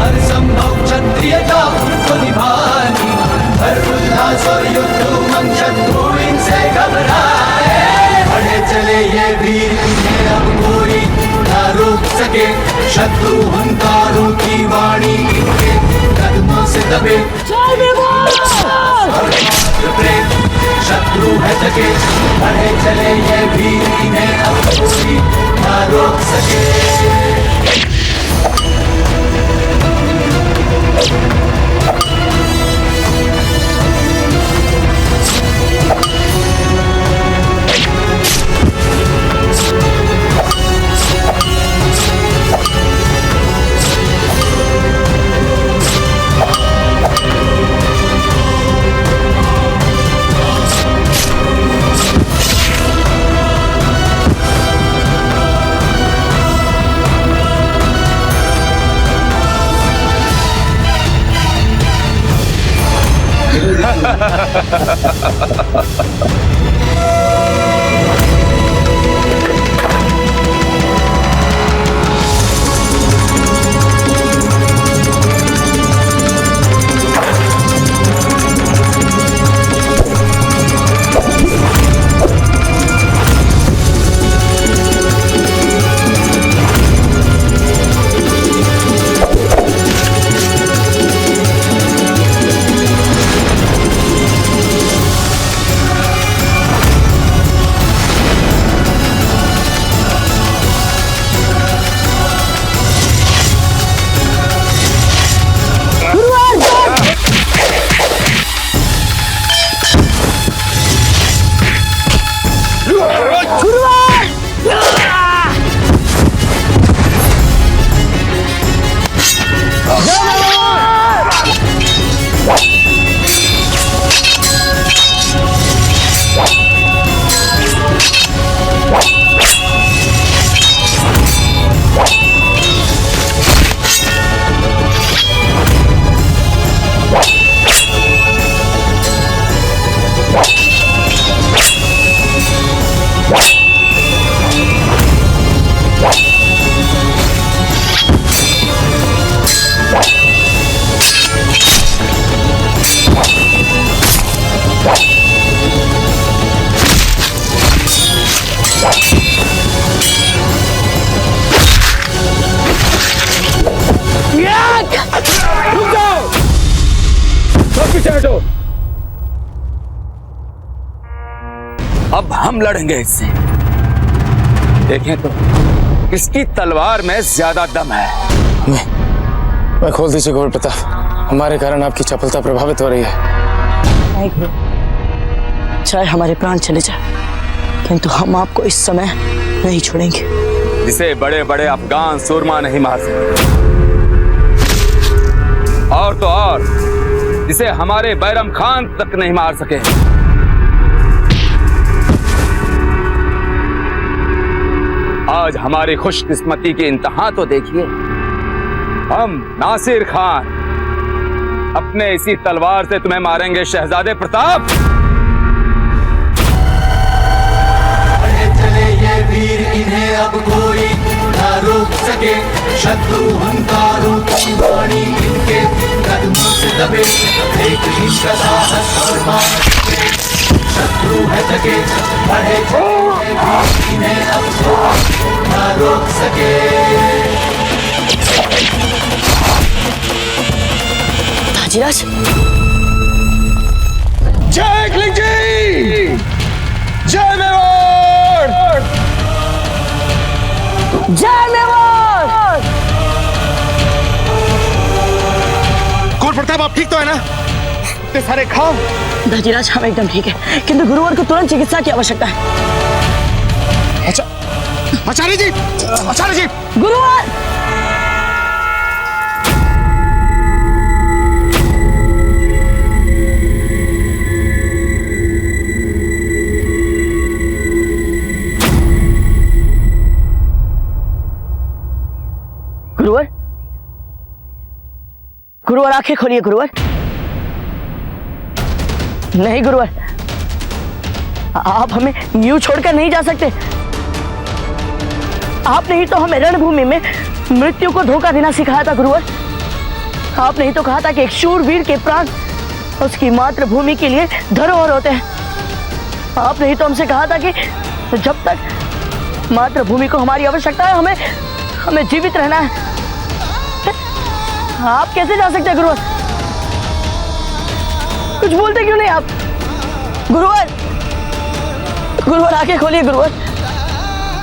हर संभव क्षत्रियता को निभानी, हर उल्लास और युद्ध उमंग शत्रु इनसे घबराए। बढ़े चले ये वीर, इन्हें अब कोई ना रोक सके, शत्रु हुंकारों की वाणी इनके कदमों से दबे। शत्रु है जगे, बढ़े चले ये वीर, इन्हें अब कोई ना रोक सके। अब हम लड़ेंगे इससे, देखें तो किसकी तलवार में ज्यादा दम है। मैं खोल दीजिए गौर प्रताप, हमारे कारण आपकी चपलता प्रभावित हो रही है। चाहे हमारे प्राण चले जाए, किंतु हम आपको इस समय नहीं छोड़ेंगे। जिसे बड़े बड़े अफगान सूरमा नहीं मार सकते, और तो और जिसे हमारे बैरम खान तक नहीं मार सके। आज हमारी खुशकिस्मती की इंतहा तो देखिए, हम नासिर खान अपने इसी तलवार से तुम्हें मारेंगे शहजादे प्रताप। चले ये वीर, इन्हें अब कोई ना रोक सके, शत्रु हुंकारों की वाणी इनके कदमों से दबे। देख इनका साहस और मान, शत्रु है जगे, बढ़े चले ये वीर, इन्हें अब कोई ना रोक सके। ताजीराज, जय एकलिंग जी, जय मेवाड़, जय मेवाड़। गौर प्रताप, आप ठीक तो है ना? ते सारे खाओ। ताजीराज, हम एकदम ठीक है, किंतु गुरुवर को तुरंत चिकित्सा की आवश्यकता है। अच्छा, आचार्य जी, आचार्य जी, गुरुवर। गुरुवर, गुरुवर आंखें खोलिए गुरुवर। नहीं गुरुवर, आप हमें यूं छोड़कर नहीं जा सकते। आपने ही तो हमें रणभूमि में मृत्यु को धोखा देना सिखाया था गुरुवर। आपने ही तो कहा था कि एक शूरवीर के प्राण उसकी मातृभूमि के लिए धरोहर होते हैं। आपने ही तो हमसे कहा था कि जब तक मातृभूमि को हमारी आवश्यकता है हमें जीवित रहना है। आप कैसे जा सकते हैं गुरुवर? कुछ बोलते क्यों नहीं आप? गुरुवर आंखें खोलिए गुरुवर।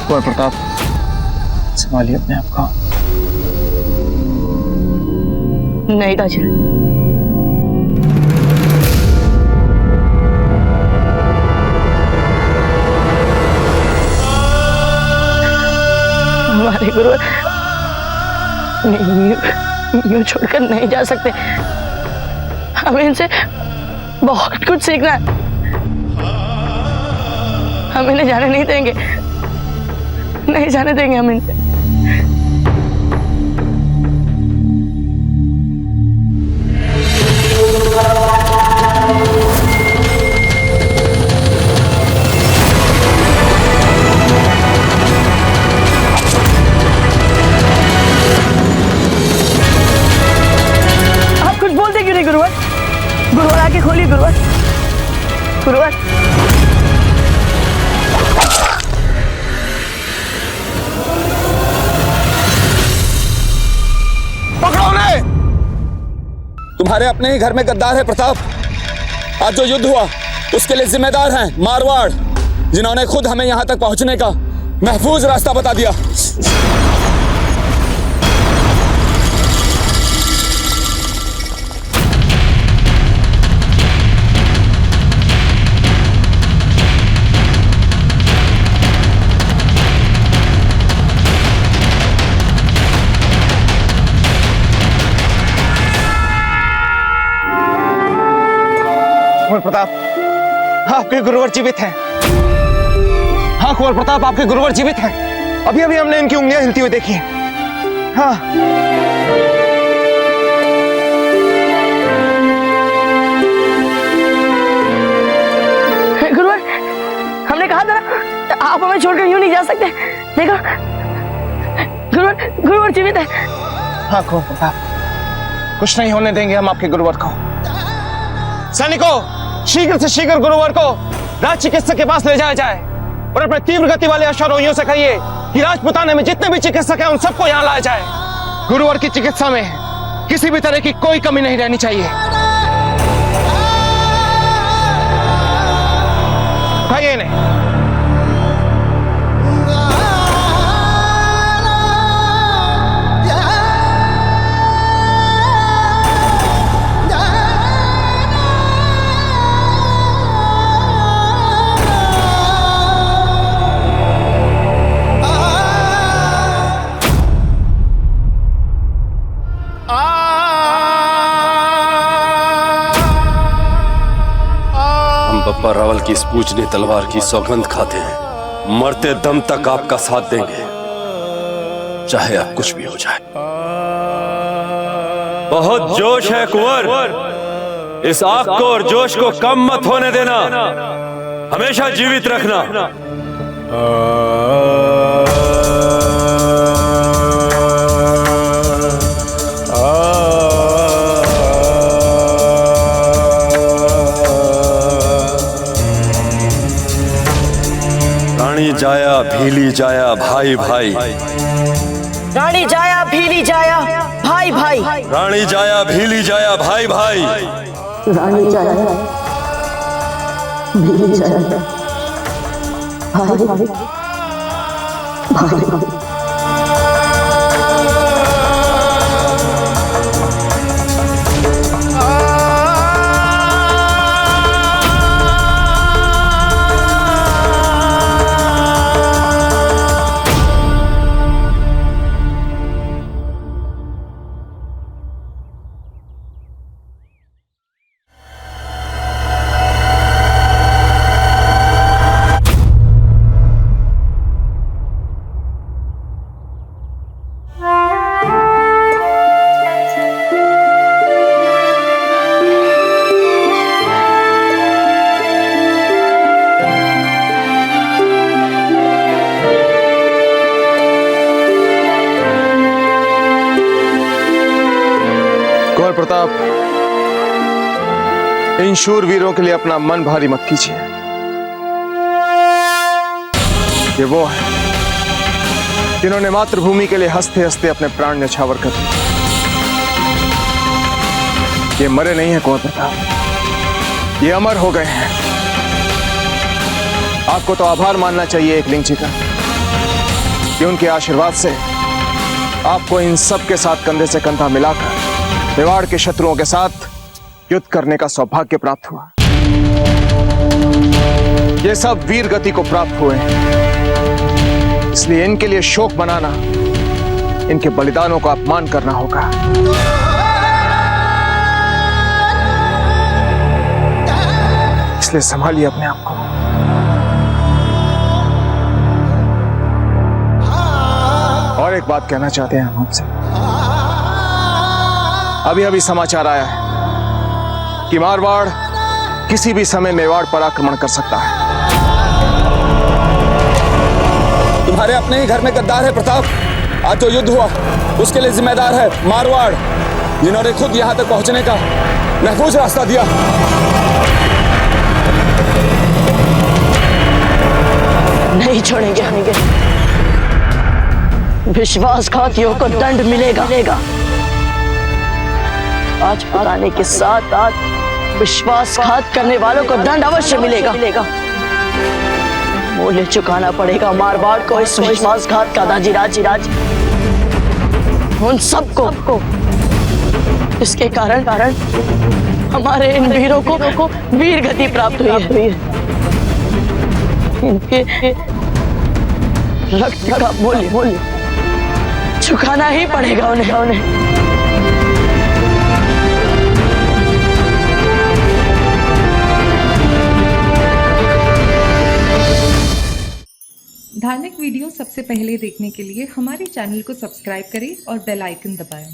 कुंवर प्रताप, संभालिए अपने आप को। नहीं ताजी, हमारे गुरुवर यूं छोड़कर नहीं जा सकते। हमें इनसे बहुत कुछ सीखना है। हम इन्हें जाने नहीं देंगे, नहीं जाने देंगे हम इन्हें। आप कुछ बोलते क्यों नहीं गुरुवर? गुरुवर आके खोलिए गुरुवर। गुरुवर पकड़ो उन्हें। तुम्हारे अपने ही घर में गद्दार है प्रताप। आज जो युद्ध हुआ उसके लिए जिम्मेदार हैं मारवाड़, जिन्होंने खुद हमें यहां तक पहुंचने का महफूज रास्ता बता दिया। कुंवर प्रताप, आपके गुरुवर जीवित हैं। हाँ कुंवर प्रताप, आपके गुरुवर जीवित हैं। अभी अभी हमने इनकी उंगलियां हिलती हुई देखी हैं। हाँ गुरुवर, हमने कहा था ना आप हमें छोड़कर यूं नहीं जा सकते। देखो गुरुवर जीवित है। हाँ कुंवर प्रताप, कुछ नहीं होने देंगे हम आपके गुरुवर को। सैनिकों, शीघ्र से शीघ्र गुरुवर को राज चिकित्सक के पास ले जाया जाए और अपने तीव्र गति वाले अश्वारोहियों से कहिए कि राजपुताने में जितने भी चिकित्सक हैं उन सबको यहाँ लाया जाए। गुरुवर की चिकित्सा में किसी भी तरह की कोई कमी नहीं रहनी चाहिए। उठाइए इन्हें। बप्पा रावल की इस पूजनी तलवार की सौगंध खाते हैं, मरते दम तक आपका साथ देंगे, चाहे अब कुछ भी हो जाए। बहुत जोश है कुंवर, इस आग को और जोश को कम मत होने देना, हमेशा जीवित रखना। रानी जाया भीली जाया भाई भाई, रानी जाया भीली जाया भाई भाई, रानी जाया भीली जाया भाई भाई, रानी जाया भीली जाया भाई भाई, भाई भाई। कुंवर प्रताप, इन शूरवीरों के लिए अपना मन भारी मत कीजिए। ये वो है जिन्होंने मातृभूमि के लिए हंसते हंसते अपने प्राण न्यौछावर कर दिए। ये मरे नहीं है कुंवर प्रताप, ये अमर हो गए हैं। आपको तो आभार मानना चाहिए एकलिंग जी का कि उनके आशीर्वाद से आपको इन सब के साथ कंधे से कंधा मिलाकर मेवाड़ के शत्रुओं के साथ युद्ध करने का सौभाग्य प्राप्त हुआ। ये सब वीर गति को प्राप्त हुए हैं, इसलिए इनके लिए शोक मनाना, इनके बलिदानों का अपमान करना होगा। इसलिए संभालिए अपने आप को। और एक बात कहना चाहते हैं हम आपसे। अभी अभी समाचार आया है कि मारवाड़ किसी भी समय मेवाड़ पर आक्रमण कर सकता है। तुम्हारे अपने ही घर में गद्दार है प्रताप। आज जो युद्ध हुआ उसके लिए जिम्मेदार है मारवाड़, जिन्होंने खुद यहां तक पहुंचने का महफूज रास्ता दिया। नहीं छोड़ेंगे हम। विश्वासघातियों को दंड मिलेगा। आज पुराने के साथ विश्वासघात करने वालों को दंड अवश्य मिलेगा। मूल्य चुकाना पड़ेगा मारवाड़ को इस विश्वासघात का। दाजीराज उन सबको इसके कारण हमारे इन वीरों को वीर गति प्राप्त हुई है। इनके रक्त का मूल्य चुकाना ही पड़ेगा उन्हें। धार्मिक वीडियो सबसे पहले देखने के लिए हमारे चैनल को सब्सक्राइब करें और बेल आइकन दबाएं।